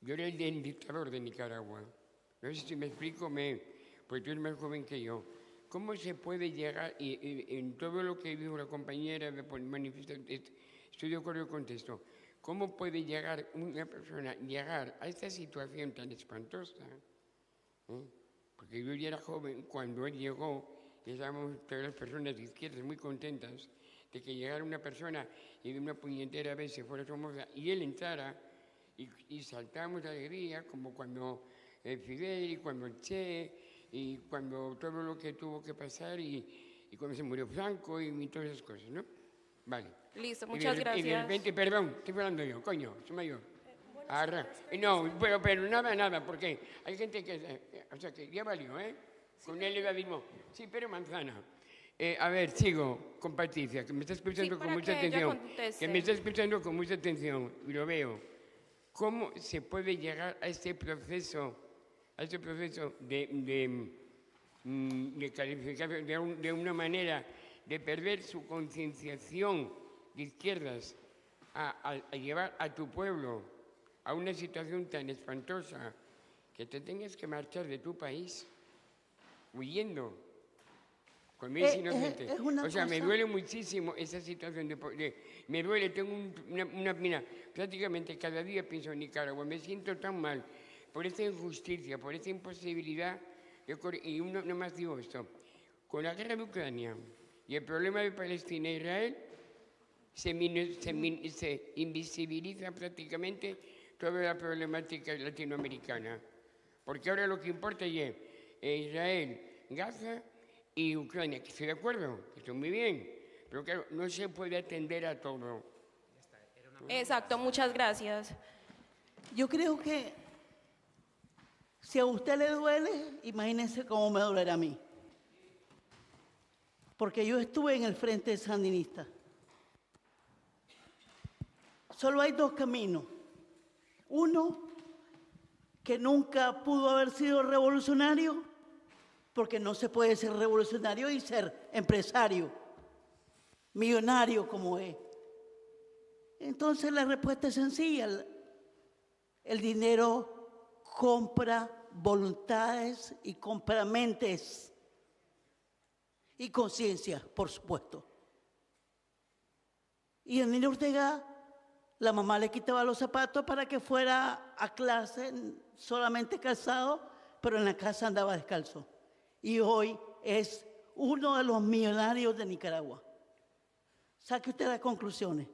Yo era el dictador de Nicaragua. No sé si me explico, porque tú eres más joven que yo. ¿Cómo se puede llegar, y en todo lo que dijo la compañera de manifestar, estoy de acuerdo con esto, cómo puede llegar una persona a esta situación tan espantosa? Porque yo ya era joven cuando él llegó, y estábamos todas las personas de izquierda muy contentas de que llegara una persona y de una puñetera vez se fuera Somoza y él entrara y saltábamos de alegría, como cuando Fidel y cuando el Che y cuando todo lo que tuvo que pasar y cuando se murió Franco y todas esas cosas, ¿no? Vale. Listo, muchas gracias. Y de repente, perdón, estoy hablando yo, coño, soy mayor. No, pero nada, porque hay gente que, o sea, que ya valió, ¿eh? Con el edadismo. Sí, pero manzana. A ver, sigo con Patricia, que me está escuchando con mucha atención. Que me está escuchando con mucha atención, y lo veo. ¿Cómo se puede llegar a este proceso de calificar de una manera de perder su concienciación de izquierdas a llevar a tu pueblo a una situación tan espantosa que te tengas que marchar de tu país huyendo con mis inocentes? O sea, me duele muchísimo esa situación me duele, tengo mira, prácticamente cada día pienso en Nicaragua, me siento tan mal por esta injusticia, por esta imposibilidad, y no más digo esto, con la guerra de Ucrania y el problema de Palestina e Israel, se invisibiliza prácticamente toda la problemática latinoamericana, porque ahora lo que importa es Israel, Gaza y Ucrania, que estoy de acuerdo, que estoy muy bien, pero claro, no se puede atender a todo. Exacto, muchas gracias. Yo creo que si a usted le duele, imagínense cómo me dolerá a mí. Porque yo estuve en el frente sandinista. Solo hay dos caminos. Uno, que nunca pudo haber sido revolucionario, porque no se puede ser revolucionario y ser empresario, millonario como es. Entonces la respuesta es sencilla. El dinero compra voluntades y compra mentes y conciencia, por supuesto. Y a Nino Ortega, la mamá le quitaba los zapatos para que fuera a clase solamente calzado, pero en la casa andaba descalzo. Y hoy es uno de los millonarios de Nicaragua. Saque usted las conclusiones.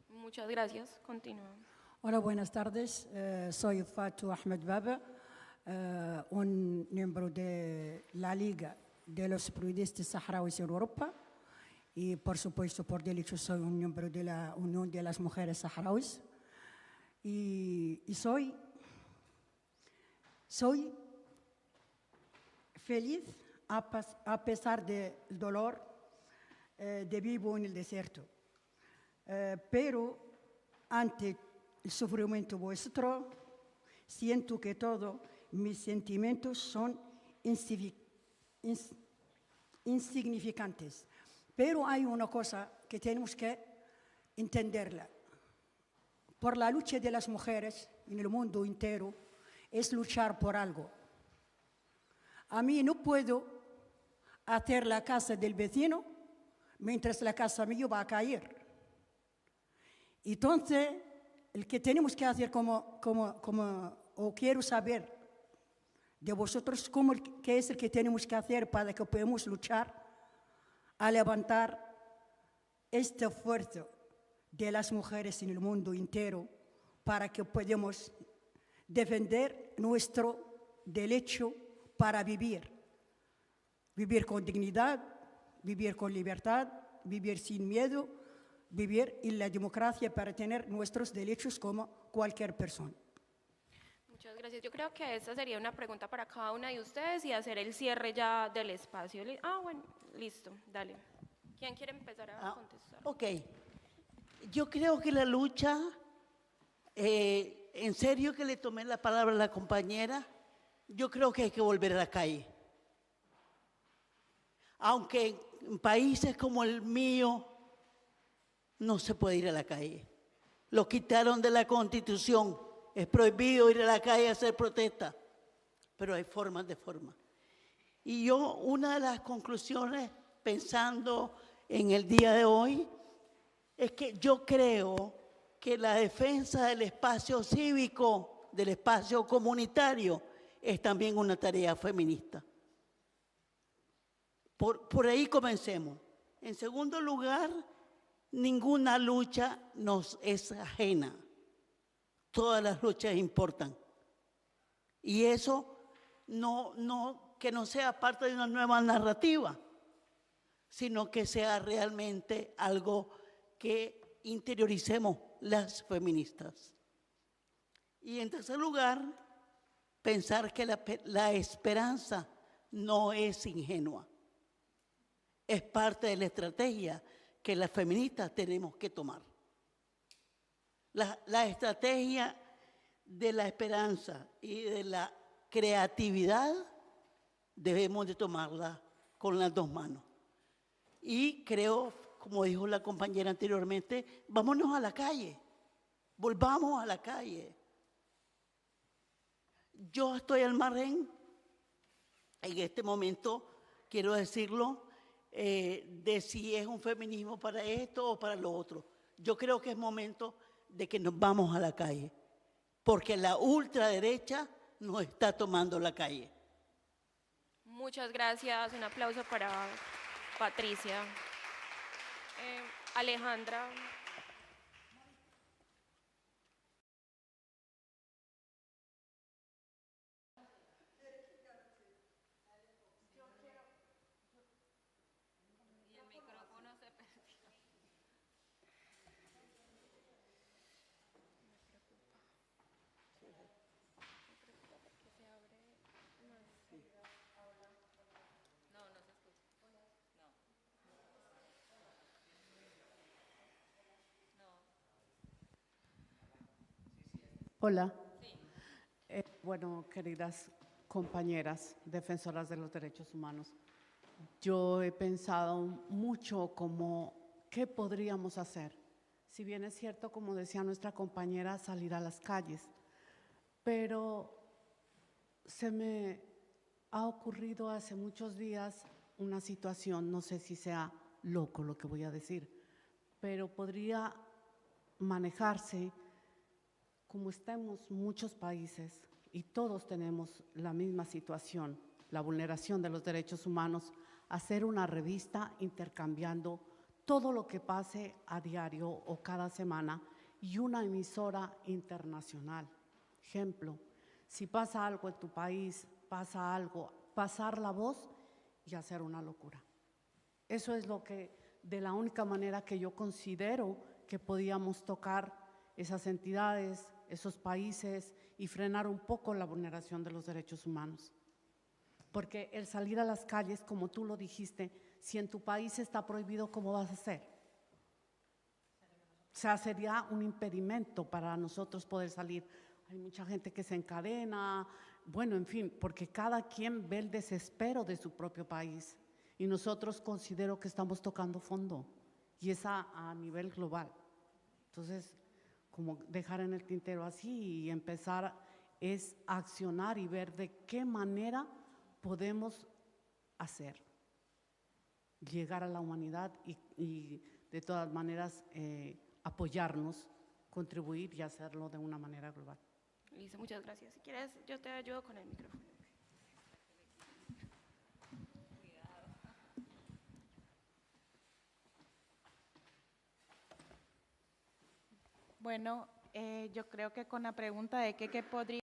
Muchas gracias. Continuamos. Hola, buenas tardes. Soy Fatou Ahmed Baba, un miembro de la Liga de los Periodistas Saharauis en Europa y, por supuesto, por derecho soy un miembro de la Unión de las Mujeres Saharauis. Y soy feliz a pesar del dolor de vivo en el desierto. pero ante el sufrimiento vuestro, siento que todos mis sentimientos son insignificantes. Pero hay una cosa que tenemos que entenderla. Por la lucha de las mujeres en el mundo entero es luchar por algo. A mí no puedo hacer la casa del vecino mientras la casa mía va a caer. Entonces, el que tenemos que hacer o quiero saber de vosotros qué es el que tenemos que hacer para que podamos luchar a levantar este esfuerzo de las mujeres en el mundo entero para que podamos defender nuestro derecho para vivir. Vivir con dignidad, vivir con libertad, vivir sin miedo, vivir en la democracia para tener nuestros derechos como cualquier persona. Muchas gracias. Yo creo que esta sería una pregunta para cada una de ustedes y hacer el cierre ya del espacio. Bueno, listo, dale. ¿Quién quiere empezar a contestar? Ok. Yo creo que la lucha, en serio que le tomé la palabra a la compañera, yo creo que hay que volver a la calle. Aunque en países como el mío no se puede ir a la calle. Lo quitaron de la Constitución. Es prohibido ir a la calle a hacer protesta. Pero hay formas de forma. Y yo, una de las conclusiones, pensando en el día de hoy, es que yo creo que la defensa del espacio cívico, del espacio comunitario, es también una tarea feminista. Por ahí comencemos. En segundo lugar, ninguna lucha nos es ajena. Todas las luchas importan. Y eso que no sea parte de una nueva narrativa, sino que sea realmente algo que interioricemos las feministas. Y en tercer lugar, pensar que la esperanza no es ingenua. Es parte de la estrategia que las feministas tenemos que tomar. La estrategia de la esperanza y de la creatividad debemos de tomarla con las dos manos. Y creo, como dijo la compañera anteriormente, vámonos a la calle, volvamos a la calle. Yo estoy al margen, en este momento, quiero decirlo, de si es un feminismo para esto o para lo otro. Yo creo que es momento de que nos vamos a la calle, porque la ultraderecha nos está tomando la calle. Muchas gracias. Un aplauso para Patricia. Alejandra. Hola. Bueno, queridas compañeras defensoras de los derechos humanos, yo he pensado mucho como qué podríamos hacer. Si bien es cierto, como decía nuestra compañera, salir a las calles, pero se me ha ocurrido hace muchos días una situación, no sé si sea loco lo que voy a decir, pero podría manejarse como estamos muchos países y todos tenemos la misma situación, la vulneración de los derechos humanos, hacer una revista intercambiando todo lo que pase a diario o cada semana y una emisora internacional. Ejemplo, si pasa algo en tu país, pasa algo, pasar la voz y hacer una locura. Eso es de la única manera que yo considero que podíamos tocar esas entidades, esos países y frenar un poco la vulneración de los derechos humanos. Porque el salir a las calles, como tú lo dijiste, si en tu país está prohibido, ¿cómo vas a hacer? sea, sería un impedimento para nosotros poder salir. Hay mucha gente que se encadena, bueno, en fin, porque cada quien ve el desespero de su propio país y nosotros considero que estamos tocando fondo y es a nivel global. Entonces, como dejar en el tintero así y empezar es a accionar y ver de qué manera podemos hacer, llegar a la humanidad y de todas maneras apoyarnos, contribuir y hacerlo de una manera global. Listo, muchas gracias. Si quieres, yo te ayudo con el micrófono. Bueno, yo creo que con la pregunta de qué podría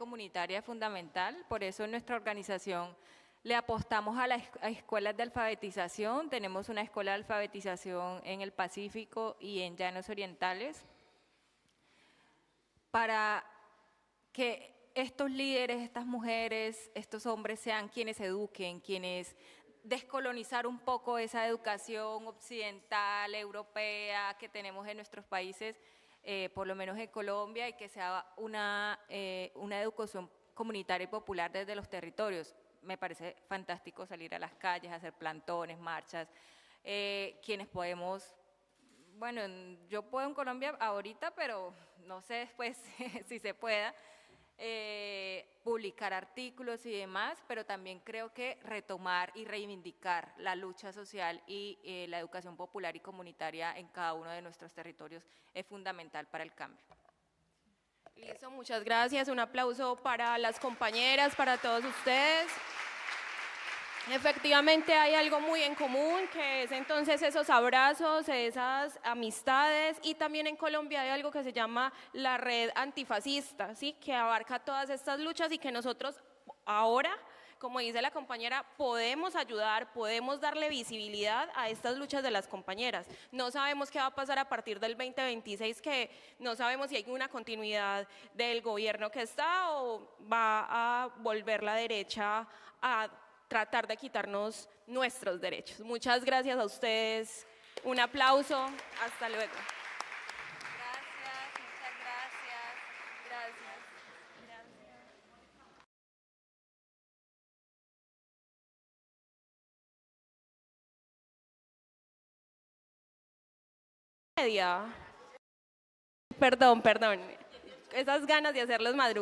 comunitaria es fundamental, por eso en nuestra organización le apostamos a las escuelas de alfabetización. Tenemos una escuela de alfabetización en el Pacífico y en Llanos Orientales, para que estos líderes, estas mujeres, estos hombres sean quienes eduquen, quienes descolonizar un poco esa educación occidental, europea que tenemos en nuestros países, por lo menos en Colombia, y que sea una educación comunitaria y popular desde los territorios. me parece fantástico salir a las calles, hacer plantones, marchas, quienes podemos, bueno, yo puedo en Colombia ahorita, pero no sé después si se pueda, publicar artículos y demás, pero también creo que retomar y reivindicar la lucha social y la educación popular y comunitaria en cada uno de nuestros territorios es fundamental para el cambio. Listo, muchas gracias. Un aplauso para las compañeras, para todos ustedes. Efectivamente hay algo muy en común, que es entonces esos abrazos, esas amistades, y también en Colombia hay algo que se llama la red antifascista, ¿sí? Que abarca todas estas luchas y que nosotros ahora, como dice la compañera, podemos ayudar, podemos darle visibilidad a estas luchas de las compañeras. No sabemos qué va a pasar a partir del 2026, que no sabemos si hay una continuidad del gobierno que está o va a volver la derecha a tratar de quitarnos nuestros derechos. Muchas gracias a ustedes. Un aplauso. Hasta luego. Gracias, muchas gracias. Gracias. Perdón. Esas ganas de hacerlos madrugar.